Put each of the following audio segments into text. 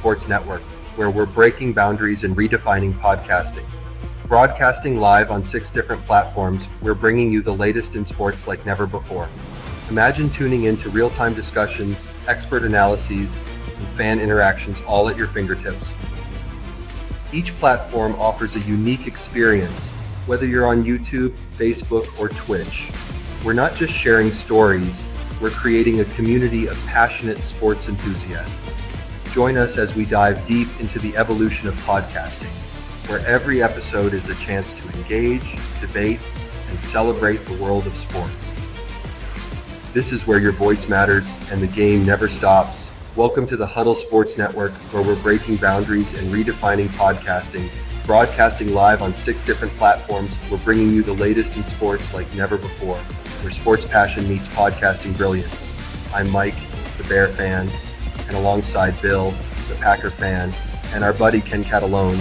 Sports Network, where we're breaking boundaries and redefining podcasting. Broadcasting live on 6 different platforms, we're bringing you the latest in sports like never before. Imagine tuning in to real-time discussions, expert analyses, and fan interactions all at your fingertips. Each platform offers a unique experience, whether you're on YouTube, Facebook, or Twitch. We're not just sharing stories, we're creating a community of passionate sports enthusiasts. Join us as we dive deep into the evolution of podcasting, where every episode is a chance to engage, debate, and celebrate the world of sports. This is where your voice matters and the game never stops. Welcome to the Huddle Sports Network, where we're breaking boundaries and redefining podcasting. Broadcasting live on 6 different platforms, we're bringing you the latest in sports like never before, where sports passion meets podcasting brilliance. I'm Mike, the Bear fan, and alongside Bill, the Packer fan, and our buddy Ken Catalone,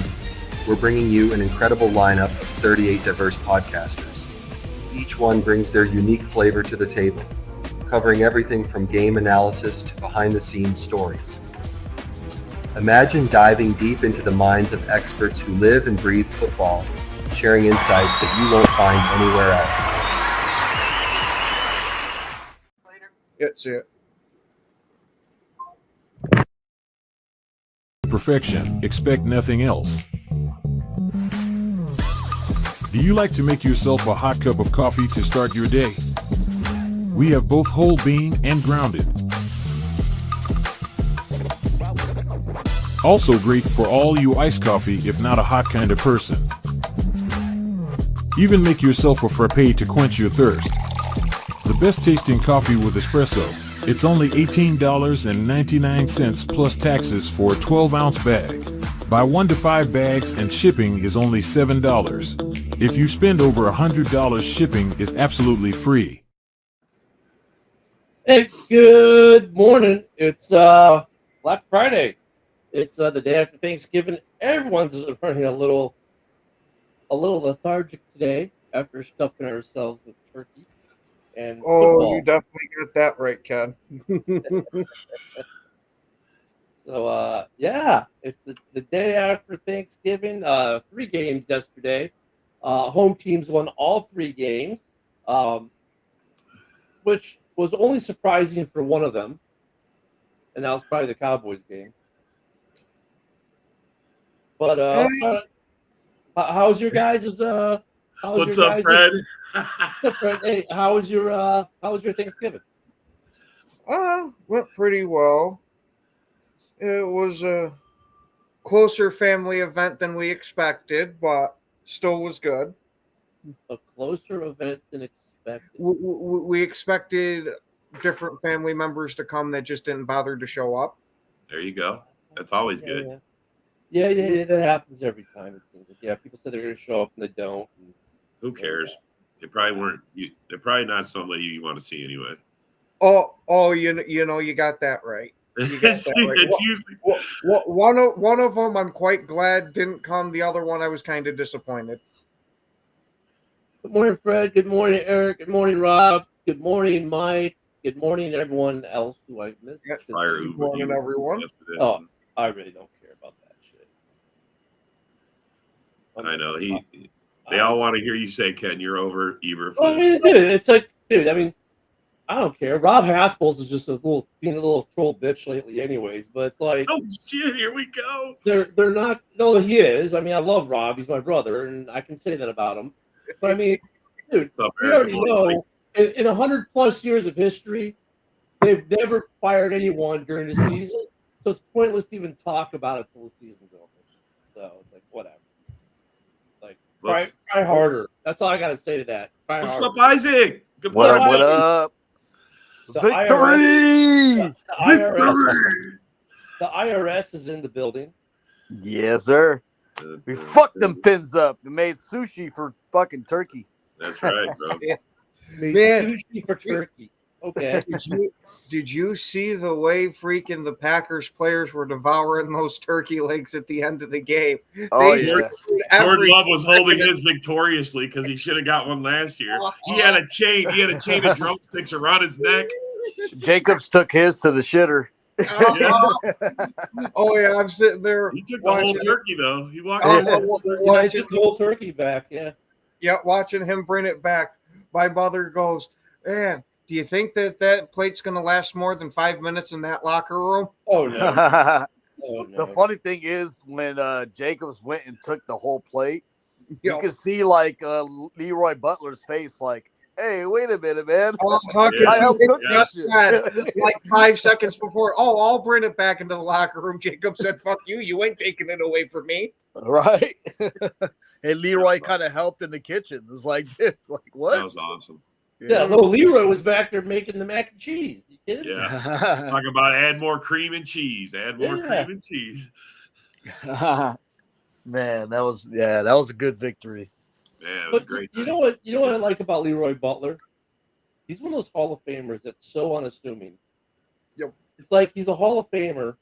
we're bringing you an incredible lineup of 38 diverse podcasters. Each one brings their unique flavor to the table, covering everything from game analysis to behind-the-scenes stories. Imagine diving deep into the minds of experts who live and breathe football, sharing insights that you won't find anywhere else. Yeah, see it. Perfection, expect nothing else. Do you like to make yourself a hot cup of coffee to start your day? We have both whole bean and grounded. Also great for all you iced coffee if not a hot kind of person. Even make yourself a frappe to quench your thirst. The best tasting coffee with espresso. It's only $18.99 plus taxes for a 12-ounce bag. Buy 1 to 5 bags and shipping is only $7. If you spend over $100, shipping is absolutely free. Hey, good morning. It's Black Friday. It's the day after Thanksgiving. Everyone's running a little lethargic today after stuffing ourselves with turkey and football. You definitely got that right, Ken. So yeah, it's the day after Thanksgiving. 3 games yesterday. Home teams won all 3 games, which was only surprising for one of them, and that was probably the Cowboys game. But how's your guys'? What's up, Fred? Hey, how was your Thanksgiving? Went pretty well. It was a closer family event than we expected, but still was good. A closer event than expected. We expected different family members to come that just didn't bother to show up. There you go. That's always good. Yeah, that happens every time. It seems like. Yeah, people say they're going to show up and they don't. And, who cares? They probably weren't. They're probably not somebody you want to see anyway. Oh, you know, you got that right. You got that right. Usually... one of them, I'm quite glad didn't come. The other one, I was kind of disappointed. Good morning, Fred. Good morning, Eric. Good morning, Rob. Good morning, Mike. Good morning, everyone else who I missed. Good morning, everyone. Oh, I really don't care about that shit. I know they all want to hear you say, "Ken, you're over Eberflus." Well, I mean, it's like, dude. I mean, I don't care. Rob Haspels is just being a little troll bitch lately, anyways. But it's like, oh shit, here we go. They're not. No, he is. I mean, I love Rob. He's my brother, and I can say that about him. But I mean, dude, we already know in 100+ years of history, they've never fired anyone during the season. So it's pointless to even talk about it till the season's over. So it's like, whatever. Like, try harder. That's all I got to say to that. Try What's harder. up, Isaac? Good morning. What up? Victory! The IRS is in the building. Yes, sir. We fucked them fins up and made sushi for fucking turkey. That's right, bro. Made sushi for turkey. Okay. Did you see the way freaking the Packers players were devouring those turkey legs at the end of the game? Oh, yeah. Jordan Love was holding his victoriously because he should have got one last year. He had a chain. He had a chain of drumsticks around his neck. Jacobs took his to the shitter. Oh yeah, I'm sitting there. He took the whole watching turkey though. He walked. Oh, Yeah, watching, took the whole turkey back. Yeah. yeah, watching him bring it back. My mother goes, "Man, do you think that plate's going to last more than 5 minutes in that locker room?" Oh no. Oh The no. funny thing is when Jacobs went and took the whole plate, you Yo, could see like Leroy Butler's face, like, "Hey, wait a minute, man! how could Yeah. I he helped hit cook that that shit shit." like 5 seconds before? Oh, I'll bring it back into the locker room. Jacob said, "Fuck you! You ain't taking it away from me." Right? And Leroy kind of helped in the kitchen. It was like, dude, like That what? was awesome. Yeah, no, Leroy was back there making the mac and cheese. You kidding? Yeah. Talk about add more cream and cheese. Add more Yeah. cream and cheese. Man, that was a good victory. Yeah, it was a But great you night. know what? You know what I like about Leroy Butler? He's one of those Hall of Famers that's so unassuming. Yep. It's like he's a Hall of Famer,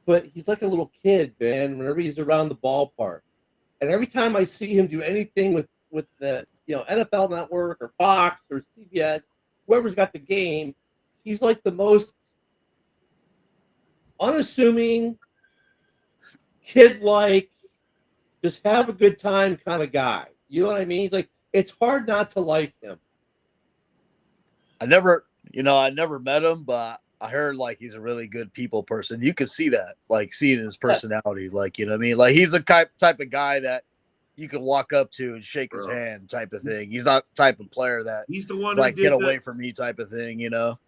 but he's like a little kid, man. Whenever he's around the ballpark, and every time I see him do anything with the NFL Network or Fox or CBS, whoever's got the game, he's like the most unassuming, kid-like, just have a good time kind of guy. You know what I mean? He's like, it's hard not to like him. I never met him, but I heard like he's a really good people person. You could see that, like seeing his personality, like you know what I mean. Like he's the type of guy that you can walk up to and shake his hand, type of thing. He's not the type of player that He's the one like who get did away from me, type of thing. You know.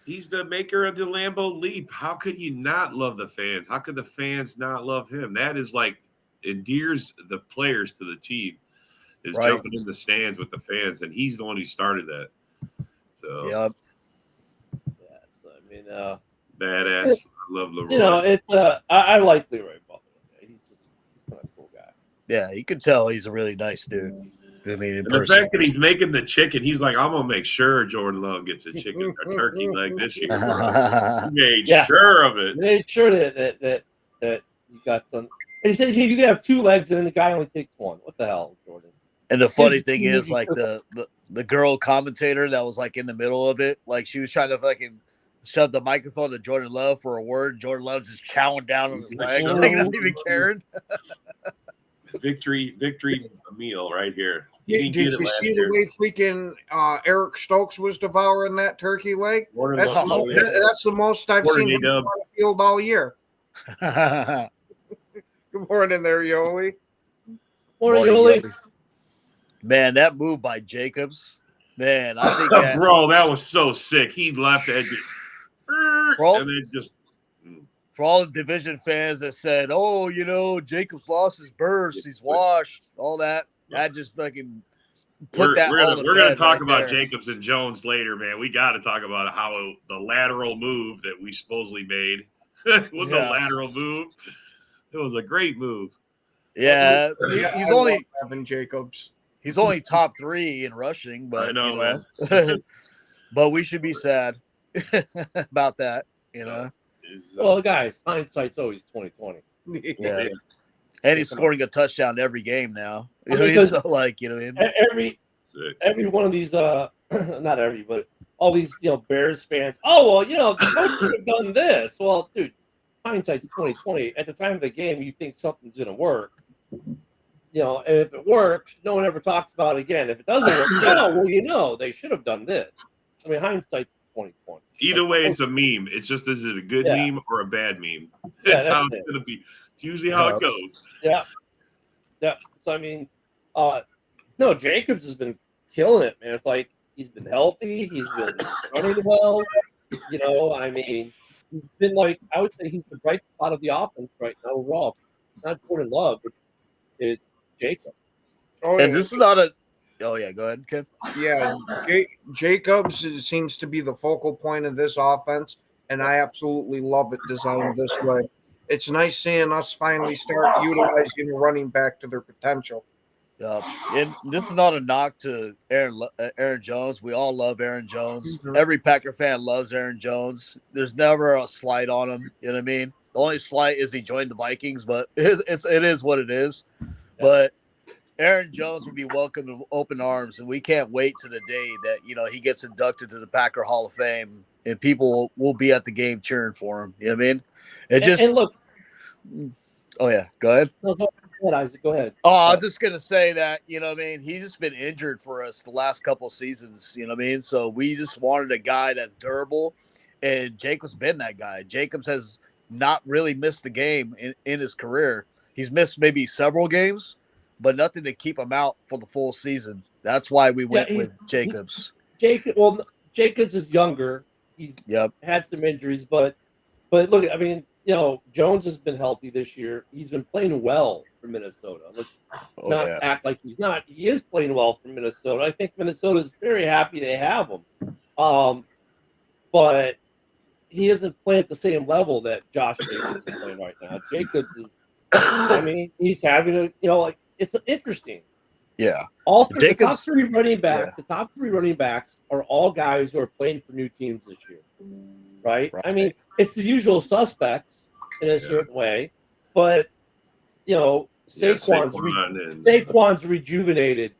He's the maker of the Lambeau Leap. How could you not love the fans? How could the fans not love him? That is like endears the players to the team. Is Right. jumping in the stands with the fans, and he's the one who started that. So Yep. Yeah, so, I mean, badass. I love Leroy. you know, it's I like Leroy Butler. He's kind of a cool guy. Yeah, you can tell he's a really nice dude. I mean, in And the person. fact that he's making the chicken, he's like, I'm gonna make sure Jordan Love gets a chicken or turkey leg this year, bro. He made Yeah. sure of it. Made sure that you got some. And he said, hey, you can have two legs, and then the guy only takes one. What the hell, Jordan? And the funny thing is, like the girl commentator that was like in the middle of it, like she was trying to fucking shove the microphone to Jordan Love for a word. Jordan Love's just chowing down on his leg, like not even caring. Victory meal right here. Did you see the way freaking Eric Stokes was devouring that turkey leg? That's the most I've seen him on the field all year. Good morning there, Yoli. Morning, Yoli. Man, that move by Jacobs, man, I think that, bro, that was so sick. He left that, and then just for all the division fans that said, "Oh, you know, Jacobs lost his burst, he's washed," all that. That just fucking put that. We're gonna talk about Jacobs and Jones later, man. We got to talk about how the lateral move that we supposedly made with the lateral move. It was a great move. Yeah, he's only Evan Jacobs. He's only top 3 in rushing, but I know, man. But we should be sad about that, you know. Well, guys, hindsight's always 20/20. Yeah. And he's scoring a touchdown every game now. You know, because so like, you know what I mean? Every one of these not every, but all these, Bears fans, oh well, the coach could have done this. Well, dude, hindsight's 20/20. At the time of the game, you think something's gonna work. And if it works, no one ever talks about it again. If it doesn't work, they should have done this. I mean, hindsight's 20/20. Either way, it's a meme. It's just, is it a good meme or a bad meme? That's how it's going to be. It's usually how it goes. Yeah. Yeah. So, I mean, no, Jacobs has been killing it, man. It's like he's been healthy. He's been running well. I mean, he's been like, I would say he's the bright spot of the offense right now overall. Not Jordan Love, it's Jacob. Oh, and this is not a. Oh yeah, go ahead, Ken. Yeah, Jacobs seems to be the focal point of this offense, and I absolutely love it designed this way. It's nice seeing us finally start utilizing a running back to their potential. And this is not a knock to Aaron Jones. We all love Aaron Jones. Mm-hmm. Every Packer fan loves Aaron Jones. There's never a slight on him. You know what I mean? The only slight is he joined the Vikings, but it is what it is. Yeah. But Aaron Jones would be welcomed with open arms, and we can't wait to the day that he gets inducted to the Packer Hall of Fame, and people will be at the game cheering for him. You know what I mean? And look. Oh yeah, go ahead. No, go ahead, Isaac. Go ahead. Oh, I was just gonna say that he's just been injured for us the last couple of seasons. You know what I mean? So we just wanted a guy that's durable, and Jacobs been that guy. Jacobs has not really missed a game in his career. He's missed maybe several games, but nothing to keep him out for the full season. That's why we went with Jacobs. Jacobs is younger. He's had some injuries, but look, I mean, Jones has been healthy this year. He's been playing well for Minnesota. Let's not act like he's not. He is playing well for Minnesota. I think Minnesota is very happy they have him. But he isn't playing at the same level that Josh Jacobs is playing right now. Jacobs is, I mean, he's having it's interesting. Yeah. The top three running backs are all guys who are playing for new teams this year. Right? I mean, it's the usual suspects in a certain way, but Saquon's rejuvenated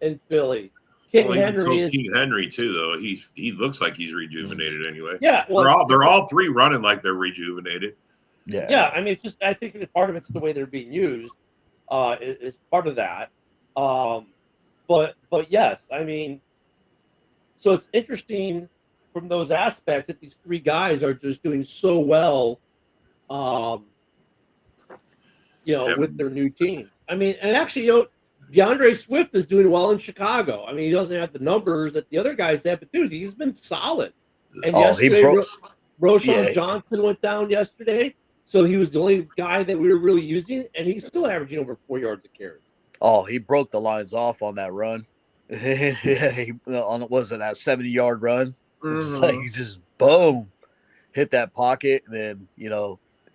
in Philly. King Henry too, though. He looks like he's rejuvenated anyway. Yeah, well, they're all three running like they're rejuvenated. Yeah. I mean, I think part of it's the way they're being used. Is part of that. But yes, I mean, so it's interesting from those aspects that these three guys are just doing so well, with their new team. I mean, and actually, DeAndre Swift is doing well in Chicago. I mean, he doesn't have the numbers that the other guys have, but dude, he's been solid. And yesterday, Roschon Johnson went down yesterday, so he was the only guy that we were really using, and he's still averaging over 4 yards a carry. Oh, he broke the lines off on that run. Was it that 70-yard run? It's like just boom, hit that pocket, and then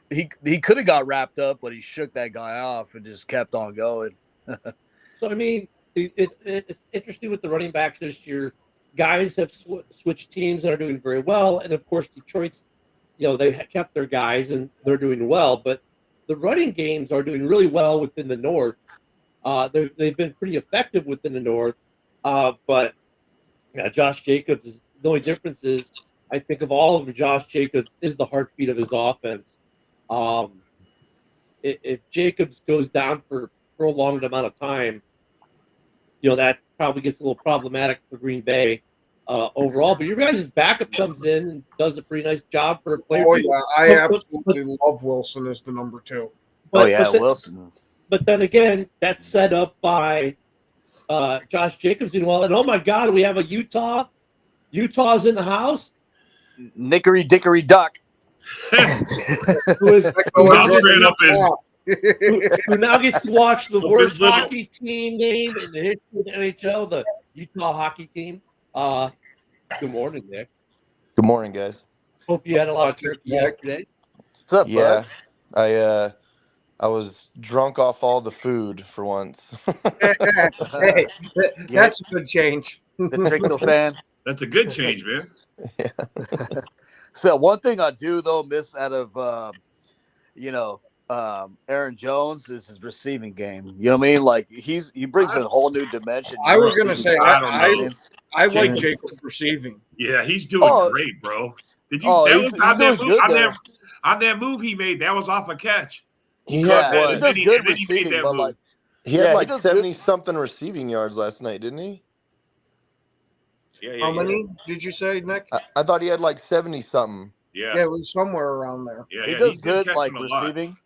he could have got wrapped up, but he shook that guy off and just kept on going. So I mean, it's interesting with the running backs this year. Guys have switched teams and are doing very well, and of course Detroit's, they kept their guys and they're doing well. But the running games are doing really well within the North. They've been pretty effective within the North, but Josh Jacobs is. The only difference is, I think of all of them, Josh Jacobs is the heartbeat of his offense. If Jacobs goes down for a prolonged amount of time, that probably gets a little problematic for Green Bay overall. But your guys' backup comes in and does a pretty nice job for a player. Oh, yeah. I absolutely love Wilson as the number 2. Wilson. But then again, that's set up by Josh Jacobs doing well. And, oh, my God, we have a Utah's in the house. Nickery dickory duck. who now gets to watch the worst hockey team name in the history of the NHL, the Utah hockey team. Good morning, Nick. Good morning, guys. Hope you had a lot of turkey yesterday. What's up, bud? I was drunk off all the food for once. Hey, that's a good change. The Trickle fan. That's a good change, man. Yeah. So one thing I do though miss out of Aaron Jones is his receiving game. You know what I mean? Like he brings in a whole new dimension. I was gonna say I like Jacobs receiving. Yeah, he's doing great, bro. Did you? That was on that move. On that move he made, that was off a catch. He had receiving, but he had 70-something receiving yards last night, didn't he? Yeah. How many did you say, Nick? I thought he had 70-something. Yeah, it was somewhere around there. Yeah, he does good receiving.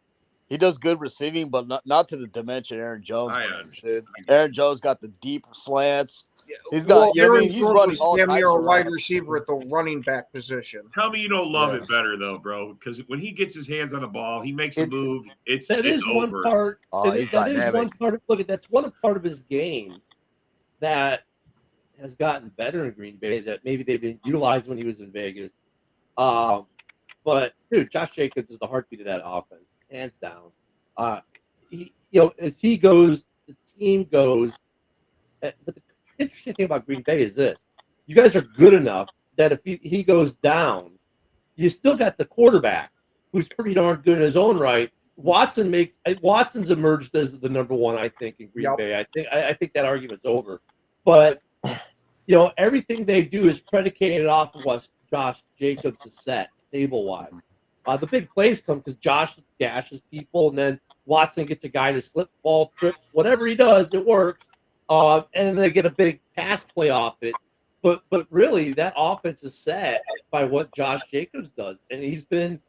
He does good receiving, but not to the dimension Aaron Jones. Aaron Jones got the deep slants. He's got. He's running all types you're a of wide routes. receiver at the running back position. Tell me you don't love it better though, bro. Because when he gets his hands on the ball, he makes a move. It's one over. part. Oh, that is one part. Look, that's one part of his game that has gotten better in Green Bay that maybe they didn't utilize when he was in Vegas. But dude, Josh Jacobs is the heartbeat of that offense, hands down. As he goes, the team goes. But the interesting thing about Green Bay is this: you guys are good enough that if he goes down, you still got the quarterback who's pretty darn good in his own right Watson's emerged as the number one, I think, in Green Bay. I think that argument's over. But everything they do is predicated off of what Josh Jacobs has set table wise. The big plays come because Josh dashes people, and then Watson gets a guy to slip, ball, trip, whatever he does, it works. And they get a big pass play off it. But really, that offense is set by what Josh Jacobs does, and he's been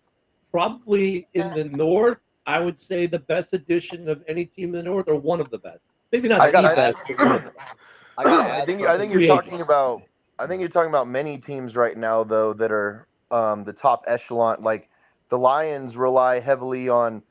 probably in the North. I would say the best addition of any team in the North, or one of the best. Maybe not the best. I think you're talking about. I think you're talking about many teams right now, though, that are the top echelon. Like the Lions rely heavily on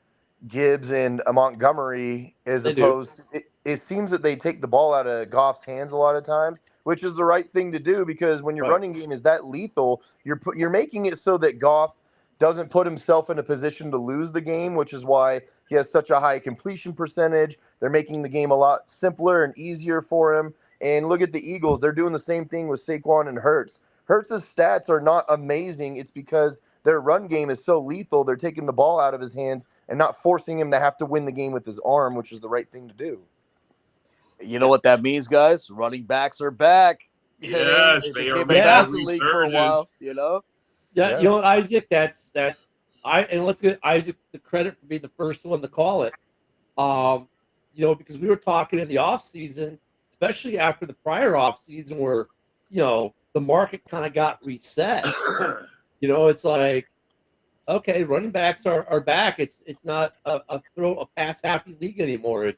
Gibbs and Montgomery, as opposed. It seems that they take the ball out of Goff's hands a lot of times, which is the right thing to do because when your running game is that lethal, you're making it so that Goff doesn't put himself in a position to lose the game, which is why he has such a high completion percentage. They're making the game a lot simpler and easier for him. And look at the Eagles. They're doing the same thing with Saquon and Hurts. Hurts' stats are not amazing. It's because their run game is so lethal. They're taking the ball out of his hands and not forcing him to have to win the game with his arm, which is the right thing to do. You know what that means, guys? Running backs are back. Yes, they are back in the league for a while. Yeah, you know what, Isaac? Let's give Isaac the credit for being the first one to call it. Because we were talking in the off season, especially after the prior off season, where the market kind of got reset. It's like, okay, running backs are back. It's not a pass happy league anymore.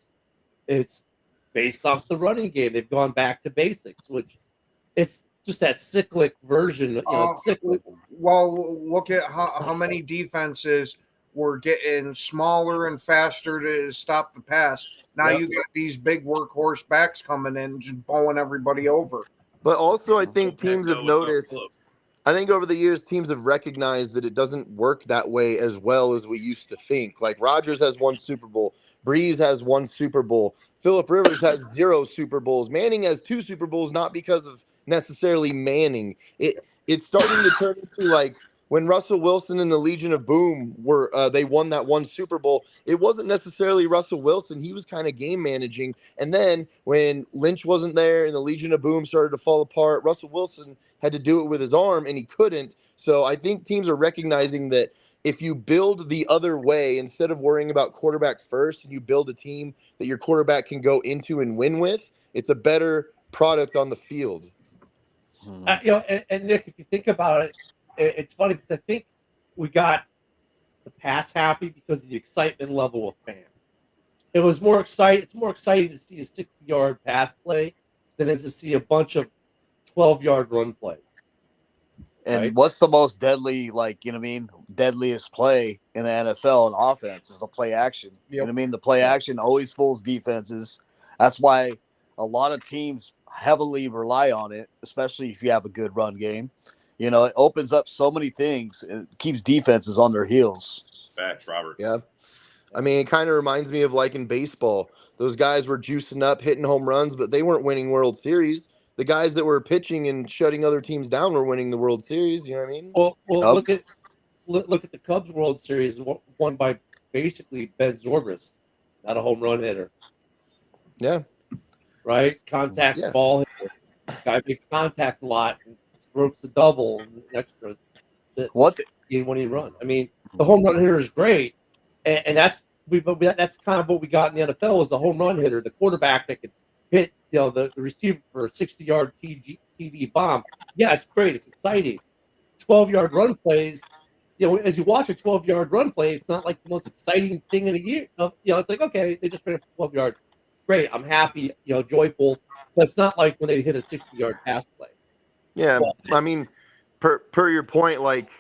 It's based off the running game. They've gone back to basics, which it's just that cyclic version. Well, look at how many defenses were getting smaller and faster to stop the pass. Now you got these big workhorse backs coming in, just bowling everybody over. But also, I think teams have noticed. I think over the years, teams have recognized that it doesn't work that way as well as we used to think. Like Rodgers has one Super Bowl, Breeze has one Super Bowl, Phillip Rivers has 0 Super Bowls, Manning has 2 Super Bowls, not because of necessarily Manning. It's starting to turn into like when Russell Wilson and the Legion of Boom they won that one Super Bowl. It wasn't necessarily Russell Wilson; he was kind of game managing. And then when Lynch wasn't there and the Legion of Boom started to fall apart, Russell Wilson had to do it with his arm, and he couldn't. So I think teams are recognizing that if you build the other way, instead of worrying about quarterback first, and you build a team that your quarterback can go into and win with, it's a better product on the field. And Nick, if you think about it, it's funny because I think we got the pass happy because of the excitement level of fans. It was more exciting. It's more exciting to see a 60-yard pass play than it is to see a bunch of 12-yard run plays. And what's the most deadly, deadliest play in the NFL in offense is the play action. Yep. You know what I mean? The play action always fools defenses. That's why a lot of teams heavily rely on it, especially if you have a good run game. It opens up so many things. It keeps defenses on their heels. Facts, Robert. Yeah. I mean, it kind of reminds me of like in baseball. Those guys were juicing up, hitting home runs, but they weren't winning World Series. The guys that were pitching and shutting other teams down were winning the World Series. You know what I mean? Well, look at the Cubs World Series won by basically Ben Zobrist, not a home run hitter. Yeah. Right? Contact ball hitter. Guy makes contact a lot and strokes the double and extras. When he runs. I mean, the home run hitter is great, and that's kind of what we got in the NFL was the home run hitter, the quarterback that could hit the receiver for a 60-yard TV bomb. Yeah, it's great. It's exciting. 12-yard run plays, as you watch a 12-yard run play, it's not like the most exciting thing in the year. It's like, okay, they just ran for 12 yards. Great. I'm happy, joyful. But it's not like when they hit a 60-yard pass play. Yeah. I mean, per your point, like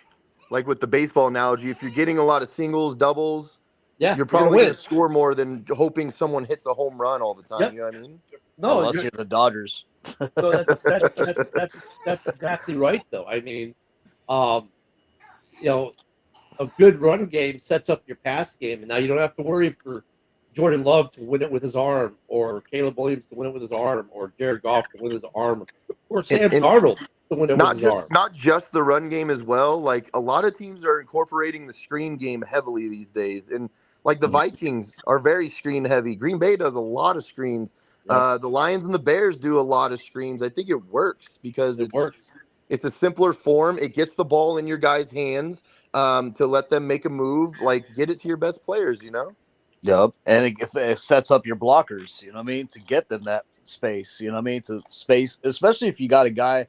with the baseball analogy, if you're getting a lot of singles, doubles, you're probably going to score more than hoping someone hits a home run all the time. Yep. You know what I mean? No, unless you're the Dodgers. So that's exactly right, though. I mean, a good run game sets up your pass game, and now you don't have to worry for Jordan Love to win it with his arm, or Caleb Williams to win it with his arm, or Jared Goff to win his arm, or Sam Darnold to win it with his arm. Not just the run game as well. Like a lot of teams are incorporating the screen game heavily these days, and Like the Vikings are very screen heavy. Green Bay does a lot of screens. Yep. The Lions and the Bears do a lot of screens. I think it works because It works. it's a simpler form. It gets the ball in your guys' hands to let them make a move. Like get it to your best players, you know? Yep. And it sets up your blockers, you know what I mean, to get them that space, you know what I mean, to space, especially if you got a guy,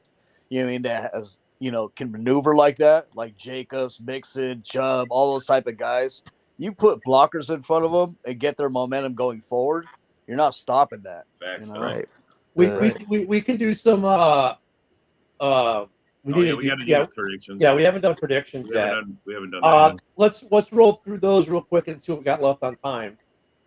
you know what I mean, that has, you know, can maneuver like that, like Jacobs, Mixon, Chubb, all those type of guys. You put blockers in front of them and get their momentum going forward. You're not stopping that. Facts, You know? Right. We can do some we need to we do, got to do the predictions. Yeah, we haven't done predictions yet. We haven't done that. Let's roll through those real quick and see what we got left on time.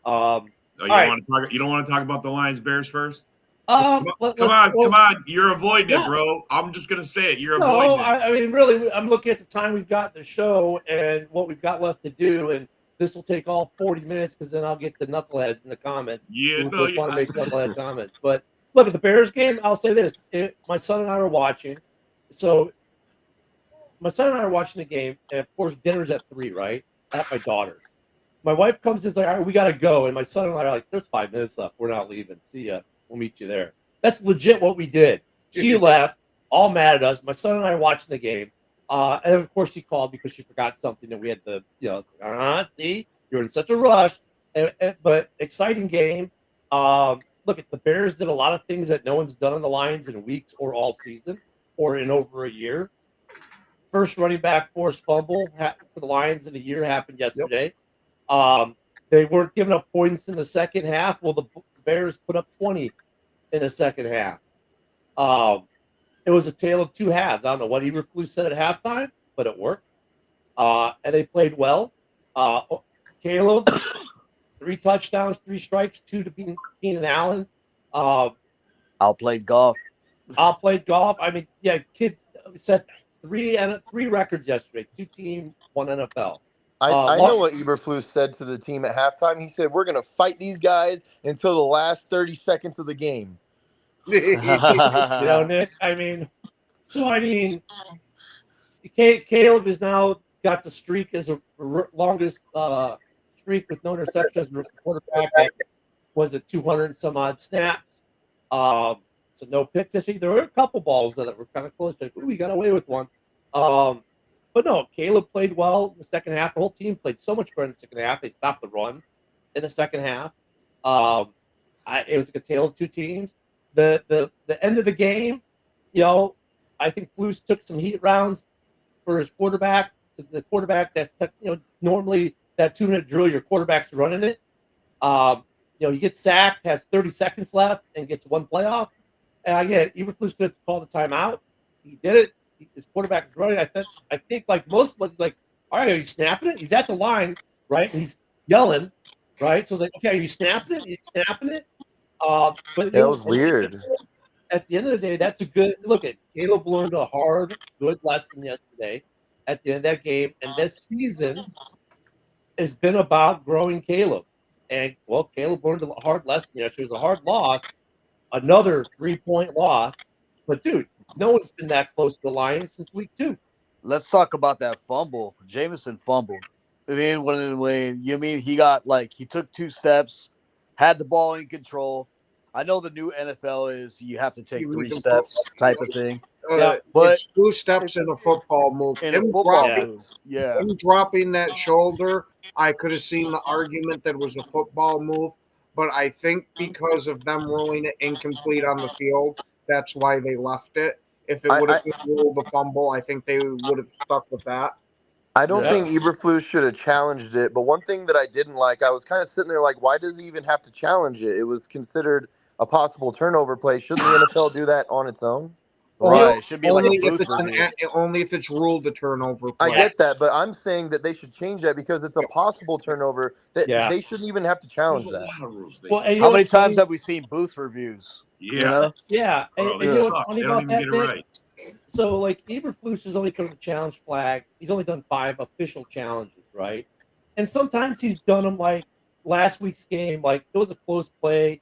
You don't want to talk about the Lions Bears first? Come on. You're avoiding it, bro. I'm just going to say it. You're avoiding it. I mean, really, I'm looking at the time we've got in the show and what we've got left to do. And this will take all 40 minutes because then I'll get the knuckleheads in the comments. Yeah, just want to make knucklehead comments. But look, at the Bears game, I'll say this. My son and I are watching. So my son and I are watching the game. And, of course, dinner's at 3, right? At my daughter's. My wife comes in and is like, all right, we got to go. And my son and I are like, there's 5 minutes left. We're not leaving. See ya. We'll meet you there. That's legit what we did. She left, all mad at us. My son and I are watching the game. And of course, she called because she forgot something that we had to, see, you're in such a rush. But exciting game. Look, at the Bears did a lot of things that no one's done on the Lions in weeks or all season or in over a year. First running back forced fumble for the Lions in a year happened yesterday. Yep. They weren't giving up points in the second half. Well, the Bears put up 20 in the second half. It was a tale of two halves. I don't know what Eberflus said at halftime, but it worked. And they played well. Caleb, 3 touchdowns, 3 strikes, 2 to Keenan Allen. Outplayed golf. I mean, yeah, kids set 3 records yesterday. 2 teams, 1 NFL. I know what Eberflus said to the team at halftime. He said, we're going to fight these guys until the last 30 seconds of the game. Nick, I mean, Caleb has now got the streak as the longest streak with no interceptions as quarterback. Was it 200 and some odd snaps? So no picks. There were a couple balls that were kind of close. Like, we got away with one. But no, Caleb played well in the second half. The whole team played so much better in the second half. They stopped the run in the second half. It was a tale of 2 teams. The end of the game, I think Flus took some heat rounds for his quarterback. The quarterback that's normally that 2-minute drill, your quarterback's running it. He gets sacked, has 30 seconds left, and gets 1 playoff. And again, Eberflus could have called the timeout. He did it. His quarterback is running. I think like most of us, he's like, all right, are you snapping it? He's at the line, right? And he's yelling, right? So it's like, okay, are you snapping it? Are you snapping it? But that was weird. At the end of the day, that's a good look. At Caleb learned a good lesson yesterday at the end of that game, and this season has been about growing Caleb. And Caleb learned a hard lesson yesterday. It was a hard loss, another 3-point loss. But dude, no one's been that close to the Lions since week 2. Let's talk about that fumble. Jameson fumbled. I mean, he took 2 steps, had the ball in control. I know the new NFL is you have to take 3 steps type of thing. But 2 steps in a football move. Him dropping that shoulder, I could have seen the argument that it was a football move. But I think because of them ruling it incomplete on the field, that's why they left it. If it would have been ruled a fumble, I think they would have stuck with that. I don't think Eberflus should have challenged it. But one thing that I didn't like, I was kind of sitting there like, why does he even have to challenge it? It was considered a possible turnover play. Shouldn't the NFL do that on its own? Right. It should be only if it's ruled a turnover play. I get that, but I'm saying that they should change that because it's a possible turnover that they shouldn't even have to challenge that. How many times have we seen booth reviews? Yeah. Yeah. And you know what's funny about that, Nick? So, like, Eberflus has only put the challenge flag. He's only done 5 official challenges, right? And sometimes he's done them like last week's game. Like, it was a close play.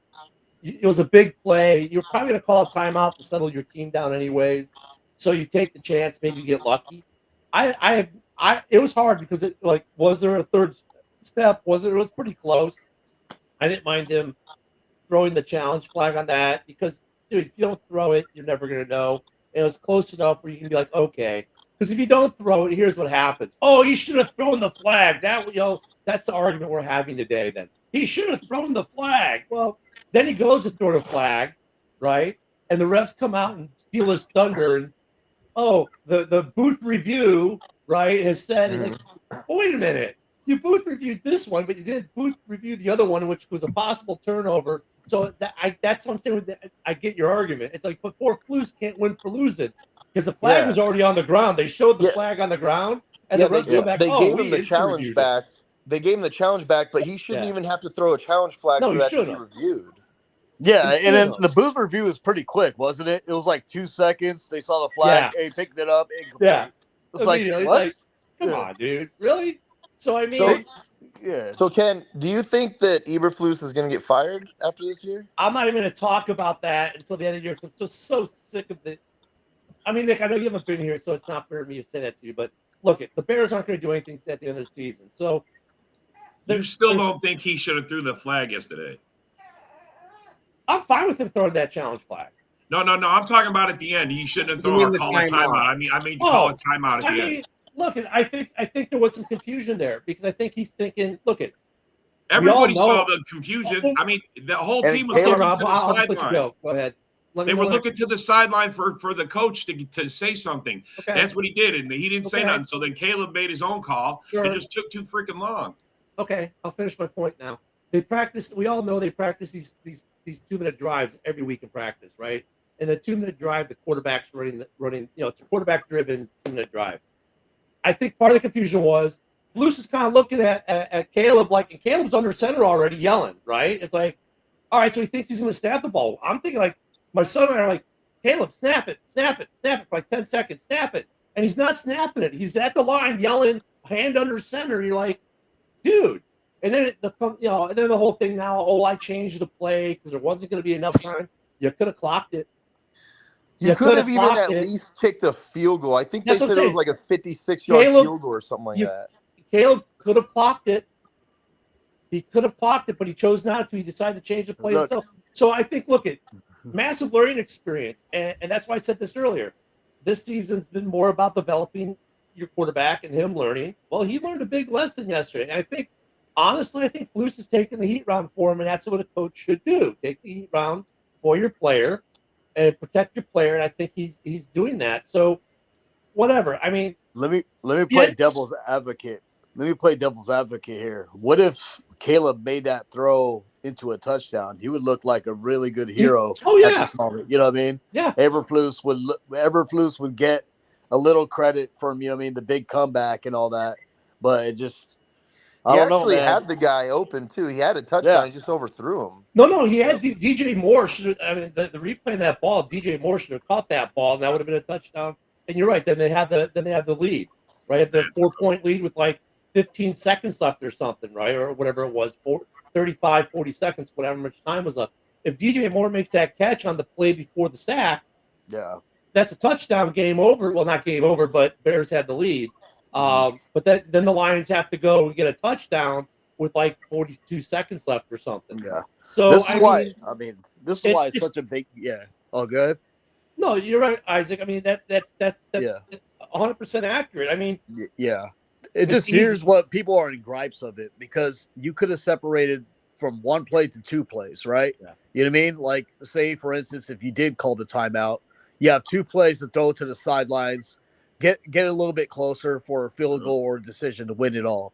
It was a big play. You're probably going to call a timeout to settle your team down anyways. So you take the chance, maybe you get lucky. It was hard because was there a third step it was pretty close. I didn't mind him throwing the challenge flag on that because, dude, if you don't throw it, you're never going to know. And it was close enough where you can be like, okay. Because if you don't throw it, here's what happens. Oh, he should have thrown the flag. That's the argument we're having today then. He should have thrown the flag. Well, then he goes to throw the flag, right? And the refs come out and steal his thunder. And, the booth review, right, has said, it's like, oh, wait a minute. You booth reviewed this one, but you didn't booth review the other one, which was a possible turnover. So that's what I'm saying. I get your argument. It's like, but poor Flus can't win for losing because the flag was already on the ground. They showed the flag on the ground, and the refs come back. They gave him the challenge back. They gave him the challenge back, but he shouldn't even have to throw a challenge flag for that to be reviewed. Yeah, and then the booth review was pretty quick, wasn't it? It was like 2 seconds. They saw the flag, he picked it up, and yeah, it's like, what? Come on, dude, really? So I mean, So Ken, do you think that Eberflus is going to get fired after this year? I'm not even going to talk about that until the end of the year. I'm just so sick of it. I mean, Nick, I know you haven't been here, so it's not fair for me to say that to you. But look, the Bears aren't going to do anything at the end of the season. So you still don't think he should have threw the flag yesterday? I'm fine with him throwing that challenge flag. No. I'm talking about at the end. He shouldn't have thrown or called a timeout. I mean, call a timeout at the end. Look, I think there was some confusion there because I think he's thinking, everybody saw the confusion. I mean, the whole team was looking to the sideline. Go ahead. They were looking to the sideline for the coach to say something. Okay. That's what he did, and he didn't say nothing. So then Caleb made his own call. Sure. It just took too freaking long. Okay, I'll finish my point now. They practice. We all know they practice these 2-minute drives every week in practice, right? And the 2-minute drive, the quarterback's running. It's a quarterback-driven 2-minute drive. I think part of the confusion was Flus is kind of looking at Caleb and Caleb's under center already yelling, right? It's like, all right, so he thinks he's going to snap the ball. I'm thinking like my son and I are like, Caleb, snap it for like 10 seconds, snap it. And he's not snapping it. He's at the line yelling, hand under center. You're like, dude. And then and then the whole thing now, I changed the play because there wasn't going to be enough time. You could have clocked it. You could have even at least kicked a field goal. I think they said it was like a 56-yard field goal or something like that. Caleb could have clocked it. He could have clocked it, but he chose not to. He decided to change the play himself. So I think, massive learning experience. And that's why I said this earlier. This season's been more about developing your quarterback and him learning. Well, he learned a big lesson yesterday. And I think, honestly, Flus is taking the heat round for him, and that's what a coach should do. Take the heat round for your player and protect your player, and I think he's doing that. So, whatever. I mean, let me play devil's advocate. Let me play devil's advocate here. What if Caleb made that throw into a touchdown? He would look like a really good hero. At this moment. You know what I mean? Yeah. Eberflus would get a little credit from the big comeback and all that, but it just. He actually had the guy open too. He had a touchdown. He just overthrew him. No. He had DJ Moore. The replay of that ball, DJ Moore should have caught that ball, and that would have been a touchdown. And you're right. Then they have the lead, right? The 4-point lead with like 15 seconds left or something, right? Or whatever it was, 35, 40 seconds, whatever much time was left. If DJ Moore makes that catch on the play before the sack, that's a touchdown. Game over. Well, not game over, but Bears had the lead. But then the Lions have to go get a touchdown with like 42 seconds left or something. Yeah. So this is why it's such a big Oh, good. No, you're right, Isaac. I mean that's 100% accurate. I mean, it just here's what people are in gripes of it because you could have separated from one play to 2 plays, right? Yeah. You know what I mean? Like, say for instance, if you did call the timeout, you have 2 plays to throw to the sidelines. Get a little bit closer for a field goal or decision to win it all.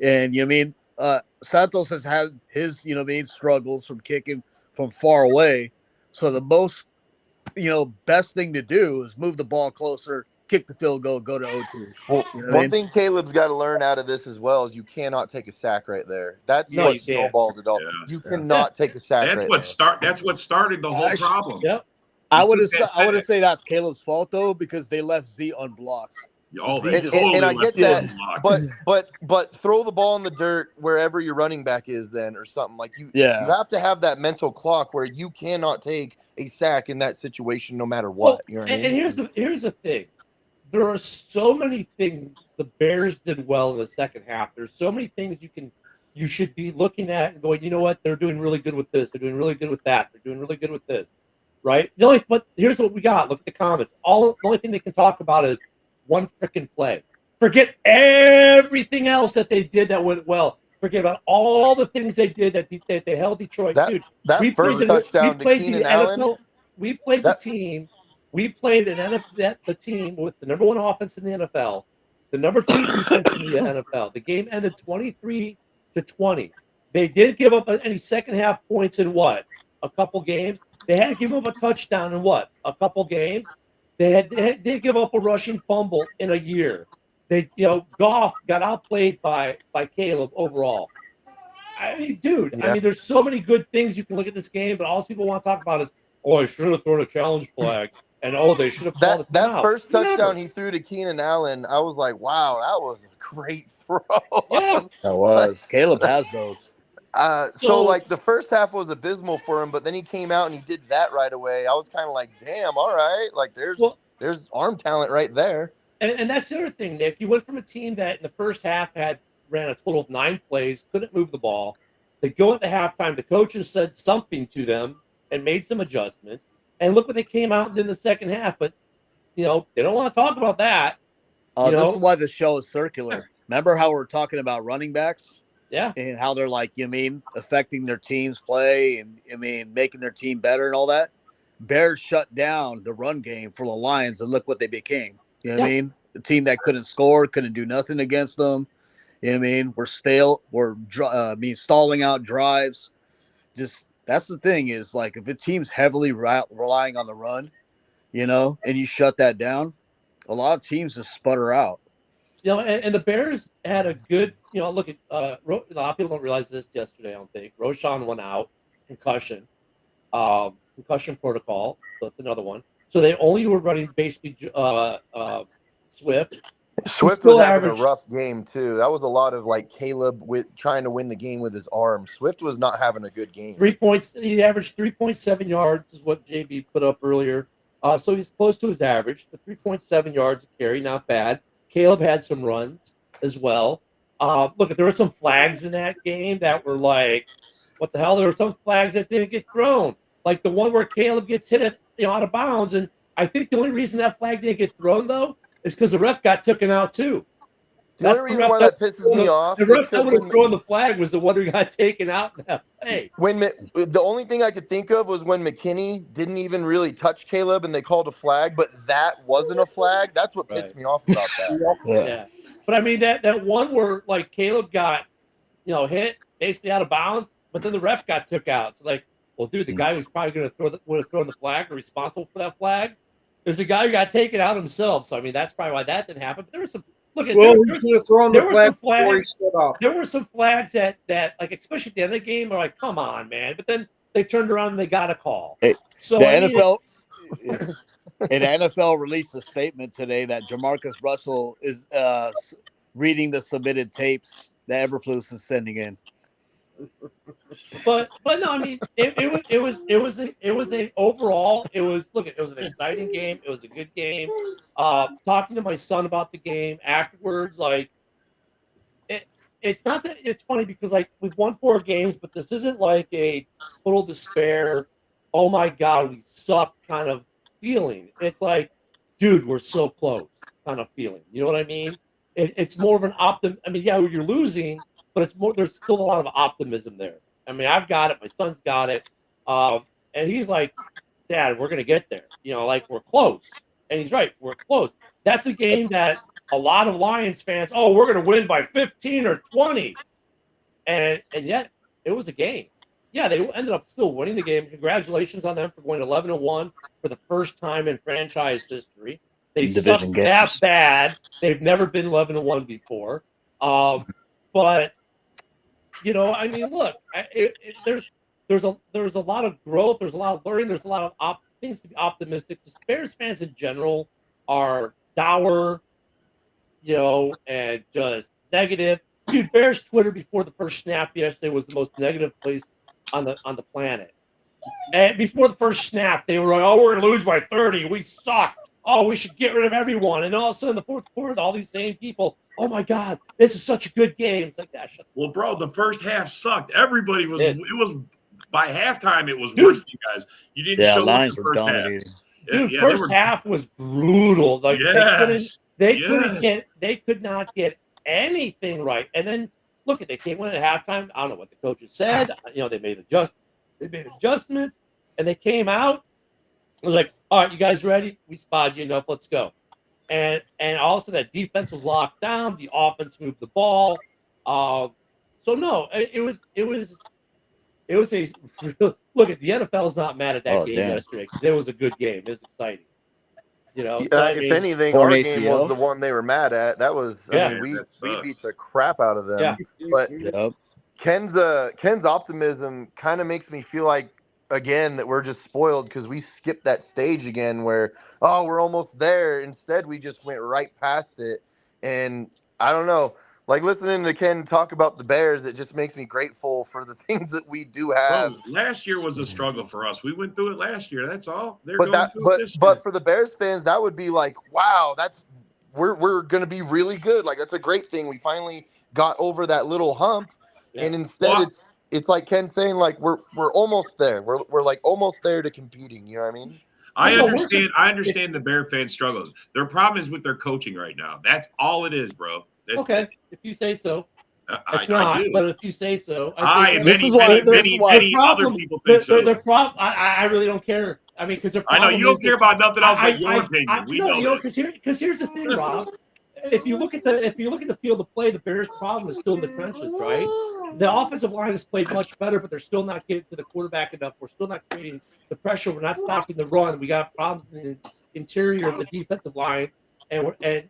And, you know what I mean? Santos has had his, struggles from kicking from far away. So the most, best thing to do is move the ball closer, kick the field goal, go to OT. Well, one thing Caleb's got to learn out of this as well is you cannot take a sack right there. That's what snowballed it all. Yeah. You cannot take a sack That's what started the whole problem. Yep. I would say that's Caleb's fault though because they left Z unblocked. And I get that, but throw the ball in the dirt wherever your running back is then or something like you. Yeah. You have to have that mental clock where you cannot take a sack in that situation no matter what. Well, and here's the thing: there are so many things the Bears did well in the second half. There's so many things you should be looking at and going, you know what? They're doing really good with this. They're doing really good with that. They're doing really good with this, right? But here's what we got. Look at the comments. The only thing they can talk about is one freaking play. Forget everything else that they did that went well. Forget about all the things they did that they held Detroit. Dude, that first touchdown to Keenan Allen. We played the team. We played the team with the number one offense in the NFL, the number two defense in the NFL. The game ended 23-20. They didn't give up any second half points in what? A couple games. They had to give up a touchdown in what? A couple games. They did give up a rushing fumble in a year. Goff got outplayed by Caleb overall. I mean, dude, yeah. I mean, there's so many good things you can look at this game, but all people want to talk about is, I should have thrown a challenge flag, and they should have called it that first touchdown he threw to Keenan Allen. I was like, wow, that was a great throw. Yeah, that was. Caleb has those. So like the first half was abysmal for him, but then he came out and he did that right away. I was kind of like, damn, all right, like there's arm talent right there. And that's the other thing, Nick. You went from a team that in the first half ran a total of 9 plays, couldn't move the ball. They go at the halftime. The coaches said something to them and made some adjustments. And look what they came out and did in the second half. But, they don't want to talk about that. This is why the show is circular. Remember how we're talking about running backs? Yeah. And how they're affecting their team's play and, making their team better and all that? Bears shut down the run game for the Lions, and look what they became. You know what I mean? The team that couldn't score, couldn't do nothing against them. You know what I mean? We're stale. We're stalling out drives. Just that's the thing is, like, if a team's heavily relying on the run, and you shut that down, a lot of teams just sputter out. And the Bears had a good, look at a lot of people don't realize this yesterday, I don't think. Roschon went out, concussion protocol. So that's another one. So they only were running basically Swift. Swift was having a rough game too. That was a lot of like Caleb with trying to win the game with his arm. Swift was not having a good game. 3 points. He averaged 3.7 yards is what JB put up earlier. So he's close to his average. The 3.7 yards a carry, not bad. Caleb had some runs as well. Look, there were some flags in that game that were like, what the hell? There were some flags that didn't get thrown. Like the one where Caleb gets hit out of bounds. And I think the only reason that flag didn't get thrown, though, is because the ref got taken out, too. The only reason why that pisses me off the ref that would have thrown the flag was the one who got taken out in that play. The only thing I could think of was when McKinney didn't even really touch Caleb and they called a flag, but that wasn't a flag. That's what pissed me off about that. Yeah. But I mean, that one where, like, Caleb got, hit basically out of bounds, but then the ref got took out. So, like, well, dude, the guy who's probably going to would have thrown the flag or responsible for that flag is the guy who got taken out himself. So, I mean, that's probably why that didn't happen. But there was some there were some flags that like, especially at the end of the game, are like, come on, man. But then they turned around and they got a call. So the NFL and NFL released a statement today that Jamarcus Russell is reading the submitted tapes that Eberflus is sending in. But no, I mean it was an exciting game. It was a good game. Talking to my son about the game afterwards, like it's not that it's funny because like we've won 4 games, but this isn't like a total despair. Oh my God, we suck kind of feeling. It's like, dude, we're so close kind of feeling. You know what I mean? It's more of an optimism. I mean, yeah, you're losing, but it's more. There's still a lot of optimism there. I mean, I've got it. My son's got it. And he's like, Dad, we're going to get there. Like we're close. And he's right. We're close. That's a game that a lot of Lions fans, we're going to win by 15 or 20. And yet it was a game. Yeah, they ended up still winning the game. Congratulations on them for going 11-1 for the first time in franchise history. They suck that bad. They've never been 11-1 before. But I mean, look, there's a lot of growth. There's a lot of learning. There's a lot of things to be optimistic. Just Bears fans in general are dour, and just negative. Dude, Bears Twitter before the first snap yesterday was the most negative place on the planet. And before the first snap, they were like, we're going to lose by 30. We suck. oh, we should get rid of everyone. And all of a sudden, the fourth quarter, all these same people, oh my God, this is such a good game. It's like that. Well, bro, the first half sucked. Everybody was. It was by halftime. It was worse for you guys. You didn't show up Lions the were first dominating. half. Dude, first half was brutal. Like they could not get anything right. And then look, they came in at halftime. I don't know what the coaches said. They made adjustments, and they came out. I was like, all right, you guys ready? We spotted you enough. Let's go. And also that defense was locked down. The offense moved the ball. So no, it was a look at the NFL's not mad at that game yesterday because it was a good game. It was exciting. If anything, our game was the one they were mad at. That was, we beat the crap out of them. Yeah. But Ken's optimism kind of makes me feel like, again, that we're just spoiled because we skipped that stage again where, we're almost there. Instead, we just went right past it. And I don't know. Like listening to Ken talk about the Bears, it just makes me grateful for the things that we do have. Well, last year was a struggle for us. We went through it last year. That's all. But for the Bears fans, that would be like, wow, we're going to be really good. Like that's a great thing. We finally got over that little hump, and instead it's like Ken saying like we're almost there. We're like almost there to competing. You know what I mean? I understand the Bear fans struggles. Their problem is with their coaching right now. That's all it is, bro. Okay, if you say so. I do. But if you say so, many other people think so. I really don't care. I mean, because I know you don't care about nothing else but your opinion. Because here's the thing, Rob. If you look at the field of play, the Bears' problem is still in the trenches, right? The offensive line has played much better, but they're still not getting to the quarterback enough. We're still not creating the pressure. We're not stopping the run. We got problems in the interior of the defensive line, and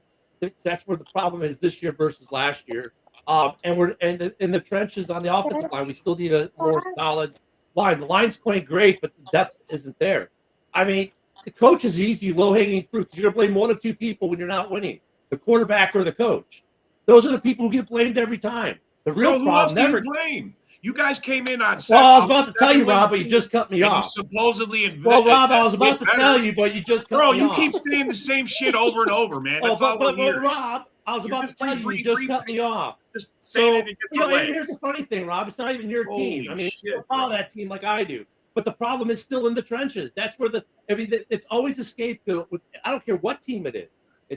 that's where the problem is this year versus last year. And we're in the trenches on the offensive line. We still need a more solid line. The line's playing great, but the depth isn't there. I mean, the coach is easy, low-hanging fruit. You're going to blame one of two people when you're not winning: the quarterback or the coach. Those are the people who get blamed every time. The real problem never blame. You guys came in on. Well, I was about to tell you, Rob, but you just cut me off. You supposedly. Well, Rob, I was about to tell you, but you just cut me off. Bro, you keep saying the same shit over and over, man. That's all we're hearing. Rob, I was about to tell you, you just cut me off. Just saying it to get the way. Here's the funny thing, Rob. It's not even your team. I mean, you follow that team like I do. But the problem is still in the trenches. That's where it's always a scapegoat. I don't care what team it is.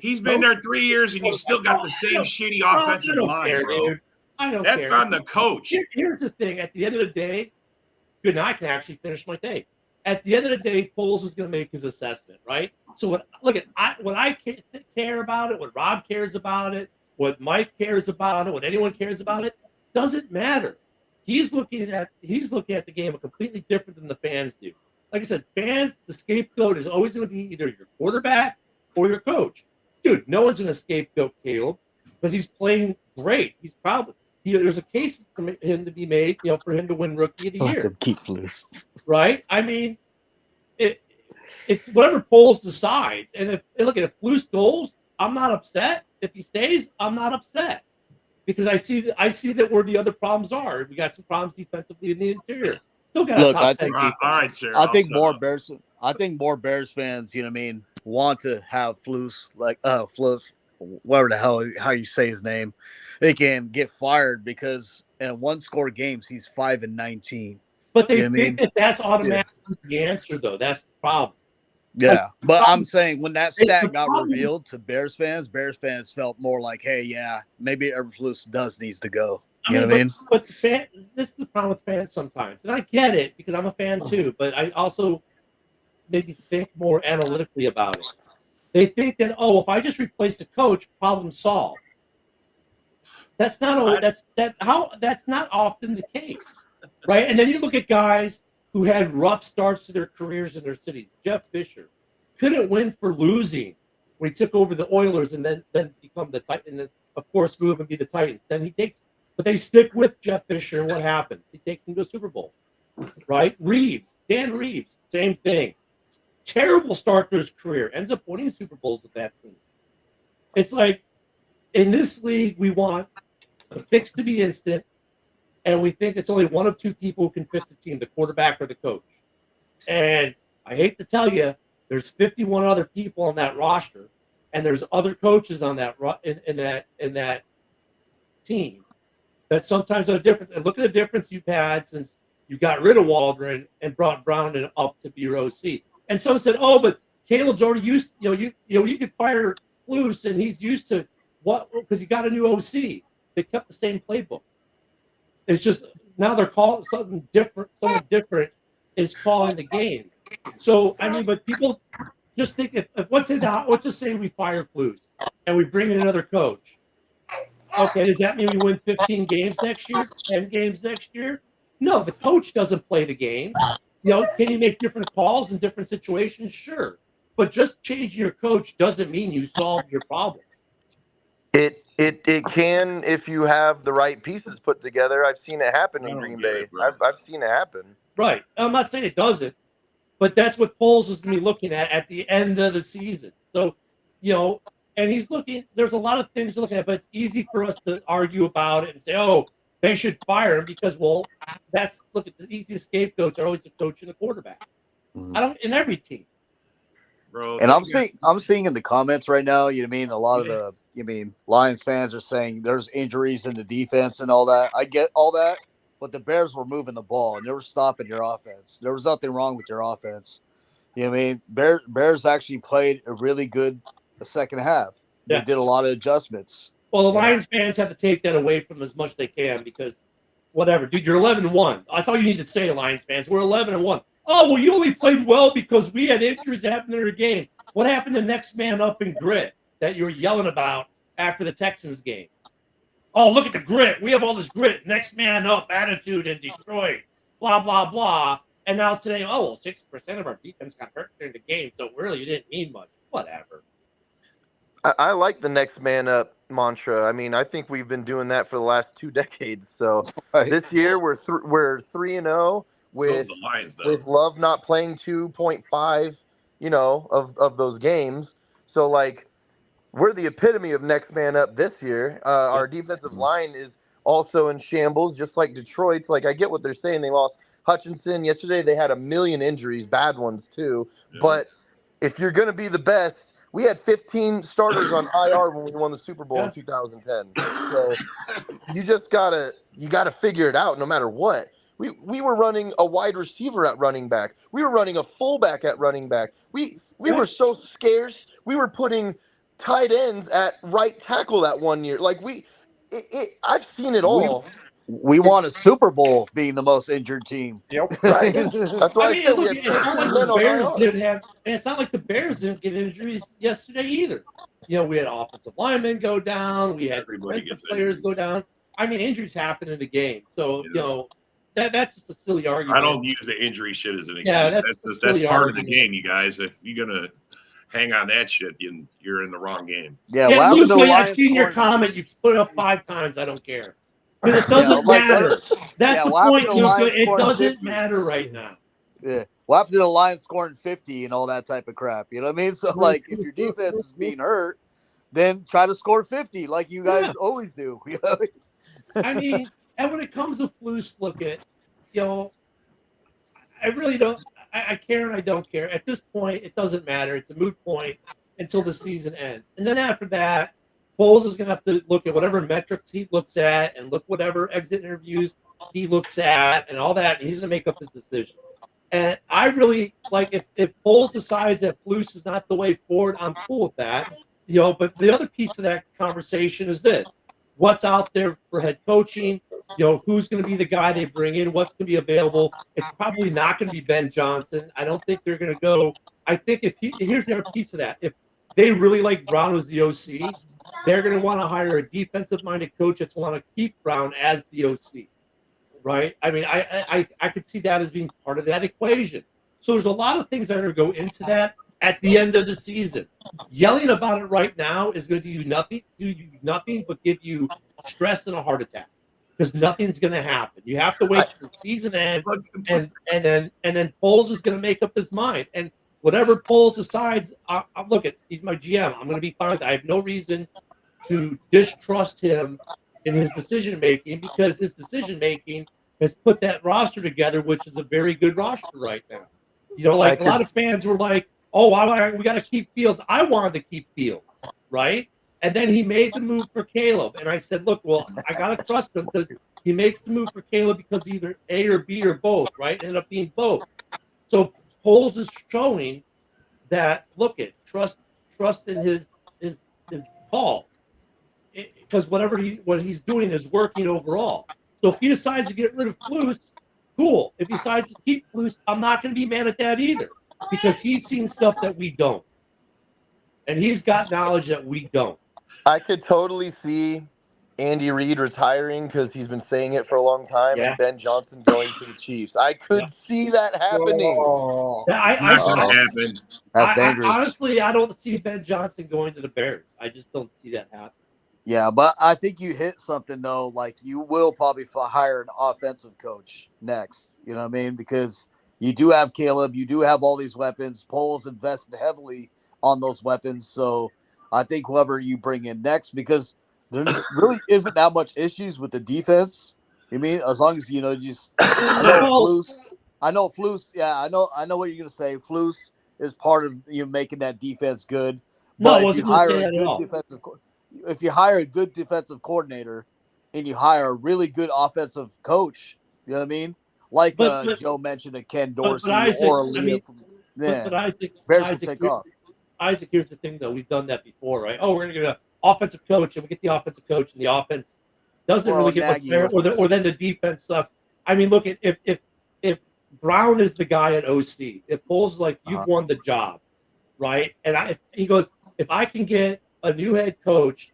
He's been there 3 years, and you still got the same shitty offensive line, bro. Dude. I don't care. That's on the coach. Here's the thing. At the end of the day, good. Now I can actually finish my take. At the end of the day, Poles is going to make his assessment, right? So what I care about it, what Rob cares about it, what Mike cares about it, what anyone cares about it, doesn't matter. He's looking at the game completely different than the fans do. Like I said, fans, the scapegoat is always going to be either your quarterback or your coach. Dude, no one's going to scapegoat Caleb because he's playing great. He's probably there's a case for him to be made, for him to win Rookie of the Year. Keep loose, right? I mean, it's whatever Poles decides. And if Flus goals, I'm not upset. If he stays, I'm not upset because I see that where the other problems are. We got some problems defensively in the interior. Still got look. I think all right, sir. I think more Bears fans, want to have Flus whatever the hell how you say his name, they can get fired because in one-score games he's 5-19. But they think that's automatically the answer, though. That's the problem. Yeah, but I'm saying when that stat got revealed to Bears fans felt more like, hey, yeah, maybe Eberflus needs to go. You know what I mean? But this is the problem with fans sometimes, and I get it because I'm a fan too. But I also maybe think more analytically about it. They think that if I just replace the coach, problem solved. That's not often the case, right? And then you look at guys who had rough starts to their careers in their cities. Jeff Fisher couldn't win for losing when he took over the Oilers and then become the Titans, and then of course move and be the Titans. But they stick with Jeff Fisher, and what happens? He takes them to a Super Bowl, right? Dan Reeves, same thing. Terrible start to his career, ends up winning Super Bowls with that team. It's like in this league, we want the fix to be instant, and we think it's only one of two people who can fix the team, the quarterback or the coach. And I hate to tell you, There's 51 other people on that roster, and there's other coaches on that in that team that sometimes are different. And look at the difference you've had since you got rid of Waldron and brought Brown up to be your OC. And some said, "Oh, but Caleb's already used. You could fire Flus, and he's used to what because he got a new OC. They kept the same playbook. It's just now they're calling something different. Someone different is calling the game. So I mean, but people just think if let's just say we fire Flus and we bring in another coach. Okay, does that mean we win 15 games next year? 10 games next year? No, the coach doesn't play the game. Can you make different calls in different situations? Sure. But just changing your coach doesn't mean you solved your problem. It can if you have the right pieces put together. I've seen it happen in Green Bay. I've seen it happen. Right. I'm not saying it doesn't, but that's what Poles is going to be looking at the end of the season. So, and he's looking. There's a lot of things to look at, but it's easy for us to argue about it and say, "Oh, they should fire him," because look at the easiest scapegoats are always the coach and the quarterback. In every team. Bro, and I'm seeing in the comments right now, a lot of the Lions fans are saying there's injuries in the defense and all that. I get all that, but the Bears were moving the ball and they were stopping your offense. There was nothing wrong with your offense. Bears actually played a really good second half. They did a lot of adjustments. Well, the Lions fans have to take that away from them as much as they can because whatever, dude, you're 11-1. That's all you need to say, Lions fans. We're 11-1. Oh, well, you only played well because we had injuries that happened in the game. What happened to next man up and grit that you were yelling about after the Texans game? Oh, look at the grit. We have all this grit, next man up attitude in Detroit, blah, blah, blah. And now today, 6% of our defense got hurt during the game, so really it didn't mean much. Whatever. I like the next man up mantra. I mean, I think we've been doing that for the last 2 decades. So this year we're 3-0 with the Lions, with Love not playing 2.5, of those games. So we're the epitome of next man up this year. Our defensive line is also in shambles, just like Detroit's. I get what they're saying. They lost Hutchinson yesterday. They had a million injuries, bad ones too. Yeah. But if you're going to be the best, we had 15 starters on IR when we won the Super Bowl in 2010. So you just gotta figure it out no matter what. We were running a wide receiver at running back. We were running a fullback at running back. We were so scarce. We were putting tight ends at right tackle that one year. I've seen it all. We won a Super Bowl being the most injured team. Yep. Right. That's why I said we had 15 men on IR. It's not like the Bears didn't get injuries yesterday either. We had offensive linemen go down. We had defensive players go down. I mean, injuries happen in the game. So, that's just a silly argument. I don't use the injury shit as an excuse. Yeah, that's part of the game, you guys. If you're going to hang on that shit, you're in the wrong game. Yeah, I've seen your comment. You've put it up 5 times. I don't care. Because it doesn't matter. That's the point, Luka. It doesn't matter right now. Yeah. What happened to the Lions scoring 50 and all that type of crap? You know what I mean? So, if your defense is being hurt, then try to score 50 like you guys always do. I mean, and when it comes to Flus, look at, I really don't. I care and I don't care. At this point, it doesn't matter. It's a moot point until the season ends. And then after that, Foles is going to have to look at whatever metrics he looks at and look whatever exit interviews he looks at and all that. And he's going to make up his decision. And I really if Foles decides that Flus is not the way forward, I'm cool with that. But the other piece of that conversation is this: what's out there for head coaching? Who's going to be the guy they bring in? What's going to be available? It's probably not going to be Ben Johnson. I don't think they're going to go. I think here's the other piece of that: if they really like Brown as the OC, they're going to want to hire a defensive-minded coach that's want to keep Brown as the OC, right? I mean, I could see that as being part of that equation. So there's a lot of things that are going to go into that at the end of the season. Yelling about it right now is going to do you nothing but give you stress and a heart attack because nothing's going to happen. You have to wait till the season ends, and then Foles is going to make up his mind. And whatever Foles decides, he's my GM. I'm going to be fine with it. I have no reason to distrust him in his decision-making because his decision-making has put that roster together, which is a very good roster right now. A lot of fans were like, we got to keep Fields. I wanted to keep Fields, right? And then he made the move for Caleb. And I said, look, well, I got to trust him because he makes the move for Caleb because either A or B or both, right? It ended up being both. So polls is showing that, look, trust in his call. Because what he's doing is working overall. So if he decides to get rid of Flus, cool. If he decides to keep Flus, I'm not going to be mad at that either because he's seen stuff that we don't. And he's got knowledge that we don't. I could totally see Andy Reid retiring because he's been saying it for a long time, and Ben Johnson going to the Chiefs. I could see that happening. Oh. It's not going to happen. That's dangerous. Honestly, I don't see Ben Johnson going to the Bears. I just don't see that happen. Yeah, but I think you hit something, though. Like, you will probably hire an offensive coach next. You know what I mean? Because you do have Caleb. You do have all these weapons. Poles invested heavily on those weapons. So I think whoever you bring in next, because there really isn't that much issues with the defense. You mean as long as just I know Flus. Yeah, I know what you're gonna say. Flus is part of making that defense good. But No, if you hire a good defensive coordinator and you hire a really good offensive coach, you know what I mean? Like Joe mentioned, a Ken Dorsey or a Leah. Isaac, Bears will take off. Isaac, here's the thing, though. We've done that before, right? Oh, we're going to get an offensive coach, and we get the offensive coach, and the offense doesn't really get much better, or then the defense sucks. I mean, look, if Brown is the guy at OC, if Poles is like, you've won the job, right? And he goes, if I can get a new head coach,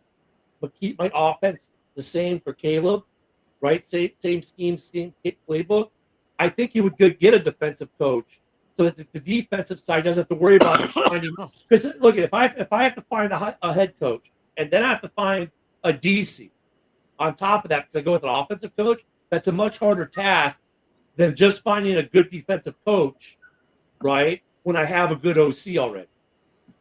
but keep my offense the same for Caleb, right? Same scheme, same playbook, I think he would get a defensive coach so that the defensive side doesn't have to worry about finding. Because look, if I have to find a head coach and then I have to find a DC on top of that because I go with an offensive coach, that's a much harder task than just finding a good defensive coach, right? When I have a good OC already.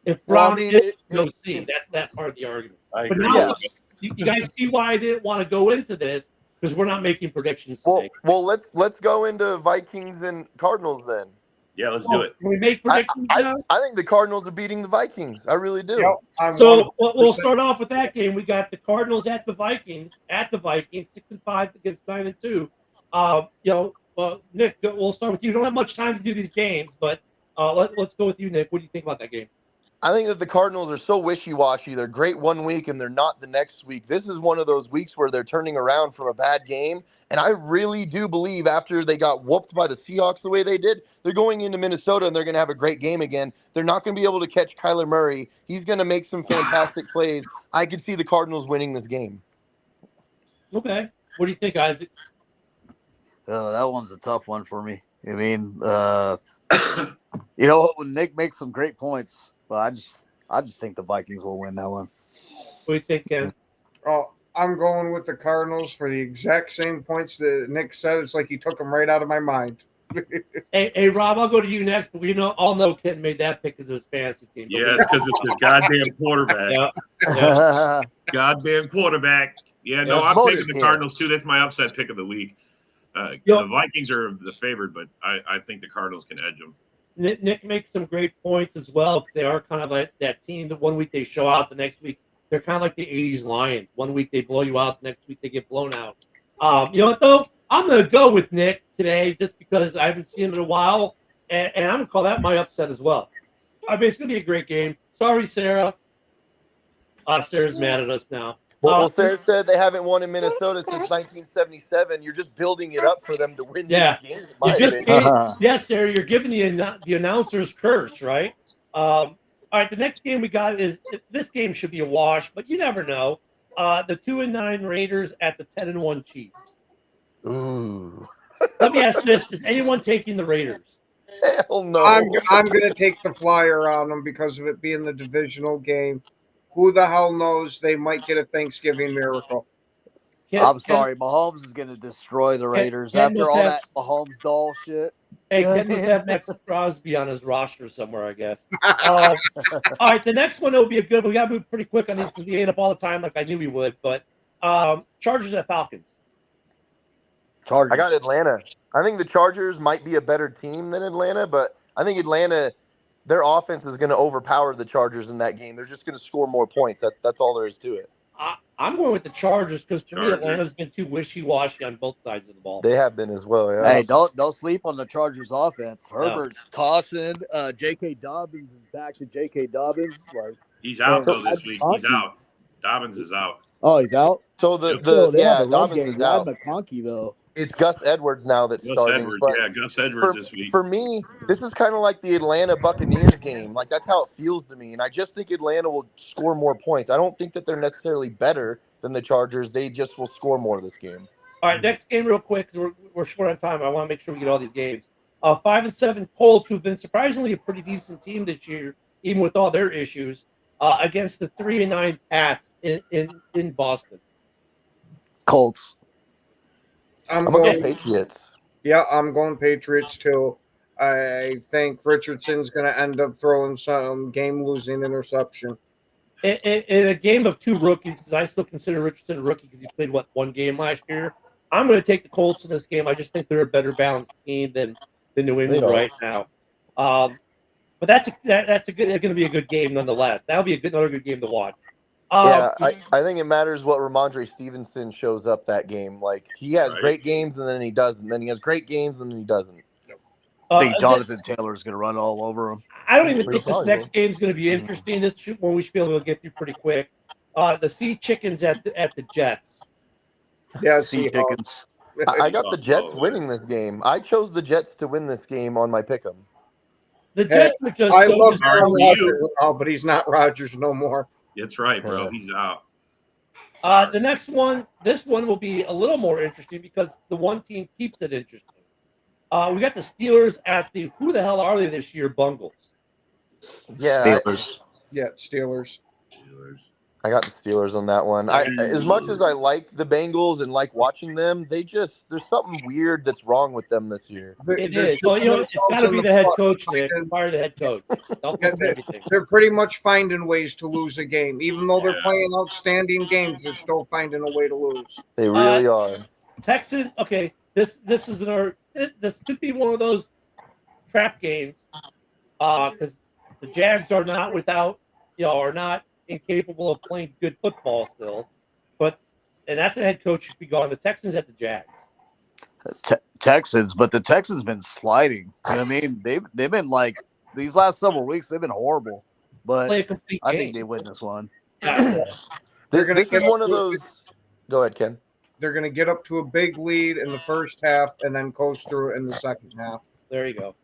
If Brown is OC, that's that part of the argument. But now you guys see why I didn't want to go into this because we're not making predictions today. Well, let's go into Vikings and Cardinals then. Yeah, let's do it. Can we make predictions now? I think the Cardinals are beating the Vikings. I really do. Yep, so we'll start off with that game. We got the Cardinals at the Vikings. 6-5 against 9-2. Nick, we'll start with you. You don't have much time to do these games, but let's go with you, Nick. What do you think about that game? I think that the Cardinals are so wishy-washy. They're great one week and they're not the next week. This is one of those weeks where they're turning around from a bad game. And I really do believe after they got whooped by the Seahawks the way they did, they're going into Minnesota and they're going to have a great game again. They're not going to be able to catch Kyler Murray. He's going to make some fantastic plays. I could see the Cardinals winning this game. Okay. What do you think, Isaac? That one's a tough one for me. I mean, when Nick makes some great points, but I just think the Vikings will win that one. What do you think, Ken? Oh, I'm going with the Cardinals for the exact same points that Nick said. It's like he took them right out of my mind. hey, Rob, I'll go to you next. But we all know Ken made that pick because of his fantasy team. Yeah, it's because it's his goddamn quarterback. Yeah. Goddamn quarterback. Yeah, no, I'm picking the Cardinals too. That's my upset pick of the week. The Vikings are the favorite, but I think the Cardinals can edge them. Nick makes some great points as well because they are kind of like that team that one week they show out, the next week they're kind of like the 80s Lions. One week they blow you out, the next week they get blown out. You know what, though? I'm going to go with Nick today just because I haven't seen him in a while, and I'm going to call that my upset as well. I mean, it's going to be a great game. Sorry, Sarah. Sarah's mad at us now. Well, Sarah said they haven't won in Minnesota since 1977. You're just building it up for them to win this game. Yes, Sarah, you're giving the announcer's curse, right? All right, the next game we got is this game should be a wash, but you never know. The 2-9 Raiders at the 10-1 Chiefs. Ooh. Let me ask this: is anyone taking the Raiders? Hell no. I'm going to take the flyer on them because of it being the divisional game. Who the hell knows? They might get a Thanksgiving miracle. I'm sorry. Mahomes is going to destroy the Raiders after all that Mahomes doll shit. Hey, Ken must have Max Crosby on his roster somewhere, I guess. All right, the next one will be a good one. We got to move pretty quick on this because we ate up all the time like I knew we would. But Chargers at Falcons. I got Atlanta. I think the Chargers might be a better team than Atlanta, but I think Atlanta, their offense is going to overpower the Chargers in that game. They're just going to score more points. That's all there is to it. I'm going with the Chargers because for me, Atlanta's been too wishy-washy on both sides of the ball. They have been as well. Yeah. Hey, don't sleep on the Chargers offense. Herbert's tossing. J.K. Dobbins is back to J.K. Dobbins. Like he's out though this week. He's out. Dobbins is out. Oh, he's out. So they have a Dobbins game. is out. McConkey though. It's Gus Edwards now that's starting. Gus Edwards this week. For me, this is kind of like the Atlanta Buccaneers game. Like that's how it feels to me. And I just think Atlanta will score more points. I don't think that they're necessarily better than the Chargers. They just will score more this game. All right, next game real quick because we're short on time. I want to make sure we get all these games. 5-7 Colts, who've been surprisingly a pretty decent team this year, even with all their issues, against the 3-9 Pats in Boston. Colts. I'm going Patriots. Yeah, I'm going Patriots too. I think Richardson's going to end up throwing some game-losing interception. In a game of two rookies, because I still consider Richardson a rookie because he played, one game last year. I'm going to take the Colts in this game. I just think they're a better balanced team than New England right now. But that's going to be a good game nonetheless. That'll be another good game to watch. I think it matters what Ramondre Stevenson shows up that game. Like he has great games and then he doesn't. Then he has great games and then he doesn't. I think Jonathan Taylor is going to run all over him. I don't even think this next game is going to be interesting. This one we should be able to get through pretty quick. The Sea Chickens at the Jets. Yeah, Sea Chickens. I got the Jets winning this game. I chose the Jets to win this game on my pick'em. The Jets are just. I love Aaron Rodgers, but he's not Rodgers no more. That's right, bro. He's out. The next one, this one will be a little more interesting because the one team keeps it interesting. We got the Steelers at the who the hell are they this year? Bungles. Yeah, Steelers. Steelers. I got the Steelers on that one. As much as I like the Bengals and like watching them, there's something weird that's wrong with them this year. It is. Well, it's got to be the head coach, Nick. Fire the head coach. They're pretty much finding ways to lose a game. Even though they're playing outstanding games, they're still finding a way to lose. They really are. Texans, okay, this could be one of those trap games because the Jags are not are not incapable of playing good football still, and that's a head coach should be gone. The Texans at the Jags. Texans, but the Texans been sliding. You know what I mean? They've been like these last several weeks. They've been horrible, but I think they win this one. This is one of those. Go ahead, Ken. They're going to get up to a big lead in the first half and then coast through it in the second half. There you go.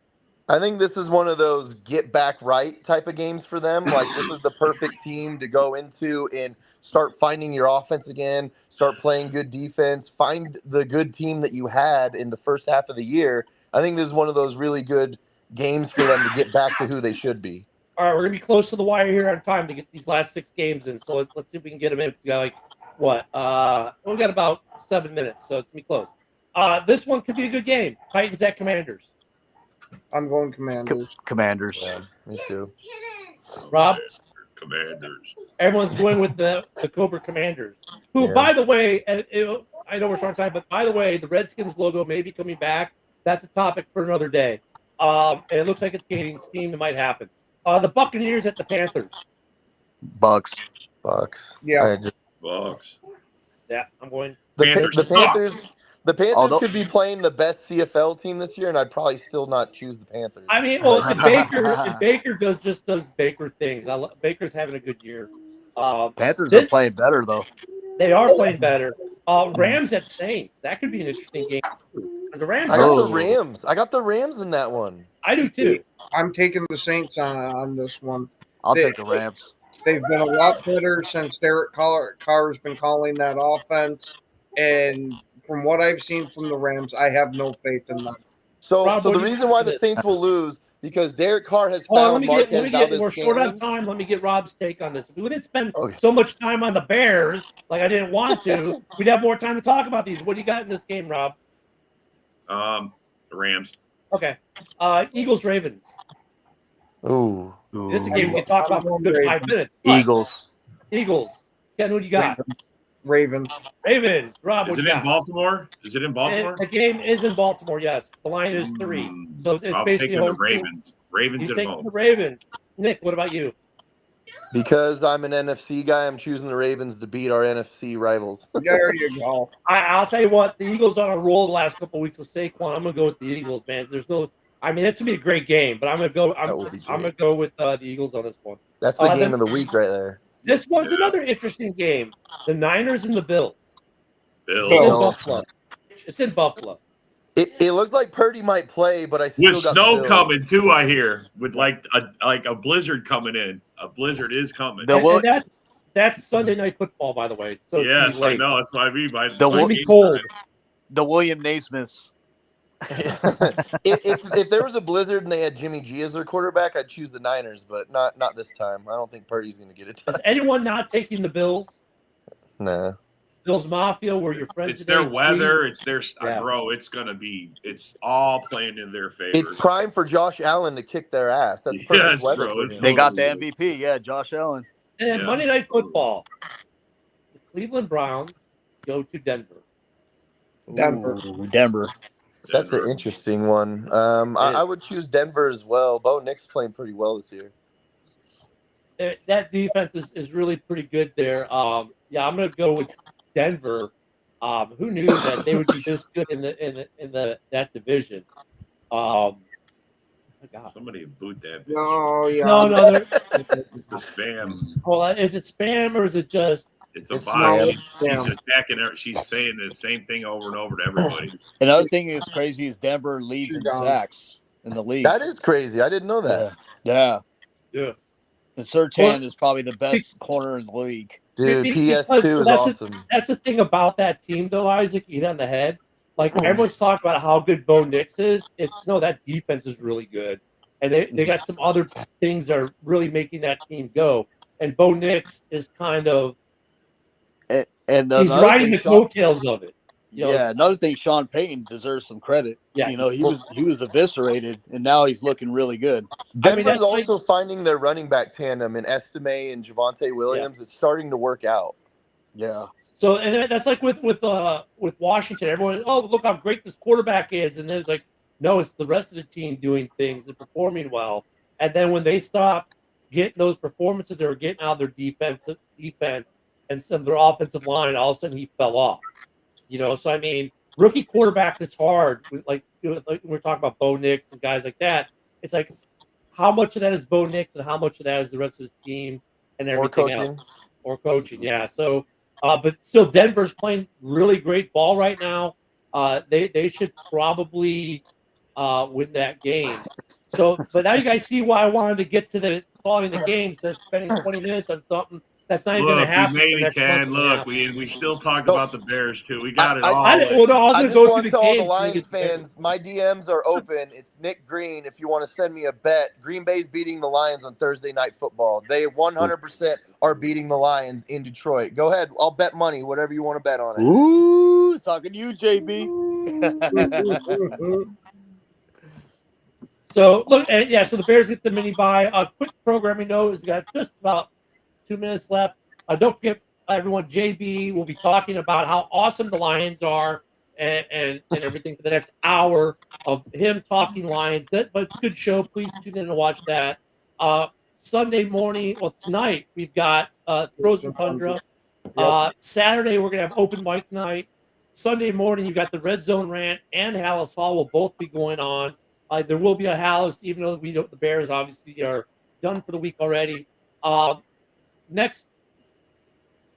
I think this is one of those get back right type of games for them. Like this is the perfect team to go into and start finding your offense again, start playing good defense, find the good team that you had in the first half of the year. I think this is one of those really good games for them to get back to who they should be. All right, we're going to be close to the wire here on time to get these last 6 games in. So let's see if we can get them in. We got we got about 7 minutes, so it's going to be close. This one could be a good game. Titans at Commanders. I'm going Commanders. Commanders. Yeah, me too. Rob? Commanders. Everyone's going with the Cobra Commanders, who, by the way, I know we're short on time, but by the way, the Redskins logo may be coming back. That's a topic for another day. And it looks like it's gaining steam. It might happen. The Buccaneers at the Panthers. Bucks. Yeah. Bucks. Yeah, I'm going. The Panthers could be playing the best CFL team this year, and I'd probably still not choose the Panthers. I mean, well, Baker does Baker things. Baker's having a good year. Panthers are playing better though. They are playing better. Rams at Saints. That could be an interesting game. The Rams. I got the Rams. I got the Rams in that one. I do too. I'm taking the Saints on this one. I'll take the Rams. They've been a lot better since Derek Carr's been calling that offense, and from what I've seen from the Rams, I have no faith in them. So the reason why the Saints will lose because Derek Carr has found Marquez Valdez. We're short on time. Let me get Rob's take on this. If we didn't spend so much time on the Bears, like I didn't want to, we'd have more time to talk about these. What do you got in this game, Rob? The Rams. Okay. Eagles, Ravens. Ooh. This is a game we can talk about for a good 5 minutes. Eagles. Ken, who do you got? Ravens. Rob, is it in Baltimore? Is it in Baltimore? The game is in Baltimore, yes. The line is 3. So it's I'll basically take the Ravens. Ravens He's at taking home. the Ravens. Nick, what about you? Because I'm an NFC guy, I'm choosing the Ravens to beat our NFC rivals. There you go. I'll tell you what, the Eagles on a roll the last couple of weeks with Saquon. I'm gonna go with the Eagles, man. There's no, I mean, it's gonna be a great game, but I'm gonna go with the Eagles on this one. That's the game of the week right there. This one's another interesting game. The Niners and the Bills. Bills. It's in Buffalo. It looks like Purdy might play, but I still with got snow the Bills. coming too. I hear with like a blizzard coming in. A blizzard is coming. And that's Sunday Night Football, by the way. So yes, I know. That's what I mean. By it's gonna be cold. The William Naismiths. if there was a blizzard and they had Jimmy G as their quarterback, I'd choose the Niners, but not this time. I don't think Purdy's going to get it done. Is anyone not taking the Bills? Nah. Bills Mafia, where your friends. It's their weather. Please? It's their bro. It's all playing in their favor. It's prime for Josh Allen to kick their ass. That's perfect weather for him. They got the MVP. Yeah, Josh Allen. And then Monday Night Football. The Cleveland Browns go to Denver. Denver. That's an interesting one. I would choose Denver as well. Bo Nick's playing pretty well this year. That defense is really pretty good there. I'm going to go with Denver. Who knew that they would be this good in that division? Oh God. Somebody boot that. No, yeah. No. The spam. Well, is it spam or is it just? It's a bot. She's attacking her. She's saying the same thing over and over to everybody. Another thing that's crazy is Denver leads in sacks in the league. That is crazy. I didn't know that. Yeah. And Surtain is probably the best corner in the league. Dude, PS2 is awesome. That's the thing about that team, though, Isaac. You hit on the head. Like everyone's talking about how good Bo Nix is. That defense is really good, and they got some other things that are really making that team go. And Bo Nix is kind of he's riding the coattails of it. Another thing, Sean Payton deserves some credit. Yeah, he was eviscerated, and now he's looking really good. Denver's also finding their running back tandem in Estime and Javonte Williams. It's starting to work out. Yeah. So and that's like with Washington. Everyone, look how great this quarterback is, and then it's like, no, it's the rest of the team doing things and performing well. And then when they stop getting those performances, they were getting out of their defense and some of their offensive line, all of a sudden he fell off. So I mean, rookie quarterbacks, it's hard. Like we're talking about Bo Nix and guys like that. It's like, how much of that is Bo Nix and how much of that is the rest of his team and everything else? Or coaching, yeah. So, but still, Denver's playing really great ball right now. They should probably win that game. So, but now you guys see why I wanted to get to the following the game instead of spending 20 minutes on something. That's not even going to happen. We still talk about the Bears too. We got it all. I just want to tell all the Lions fans, my DMs are open. It's Nick Green. If you want to send me a bet, Green Bay's beating the Lions on Thursday Night Football. They 100% are beating the Lions in Detroit. Go ahead. I'll bet money, whatever you want to bet on it. Ooh, talking to you, JB. So look, so the Bears get the mini bye. A quick programming note is we got just about 2 minutes left. Don't forget, everyone, JB will be talking about how awesome the Lions are and everything for the next hour of him talking Lions. But good show. Please tune in and watch that. Sunday morning, tonight, we've got Frozen Tundra. Saturday, we're going to have open mic night. Sunday morning, you've got the Red Zone Rant and Hallis Hall will both be going on. There will be a Hallis, even though the Bears obviously are done for the week already.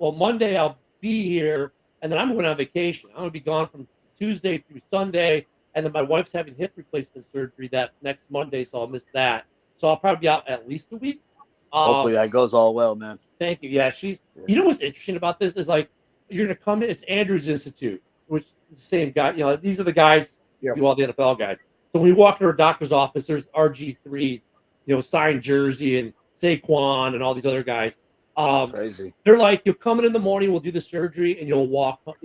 Monday I'll be here, and then I'm going on vacation. I'm going to be gone from Tuesday through Sunday, and then my wife's having hip replacement surgery that next Monday, so I'll miss that. So I'll probably be out at least a week. Hopefully that goes all well, man. Thank you. Yeah, you know what's interesting about this is like you're going to come in. It's Andrews Institute, which is the same guy. These are the guys, do all the NFL guys. So when we walk into our doctor's office, there's RG3s, signed jersey and Saquon and all these other guys. Crazy. They're like, you'll come in the morning, we'll do the surgery, and you'll walk out.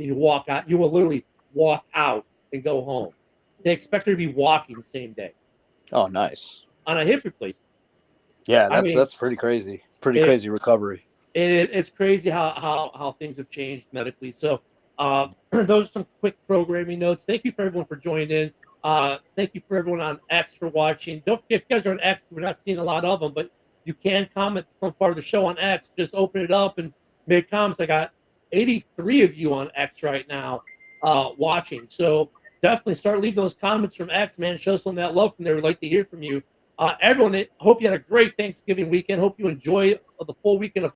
You will literally walk out and go home. They expect her to be walking the same day. Oh, nice. On a hip replacement. Yeah, that's pretty crazy. Crazy recovery. It's crazy how things have changed medically. So those are some quick programming notes. Thank you for everyone for joining in. Thank you for everyone on X for watching. Don't forget, if you guys are on X, we're not seeing a lot of them, but you can comment on part of the show on X. Just open it up and make comments. I got 83 of you on X right now watching. So definitely start leaving those comments from X, man. Show some of that love from there. We'd like to hear from you. Everyone, I hope you had a great Thanksgiving weekend. Hope you enjoy the full weekend of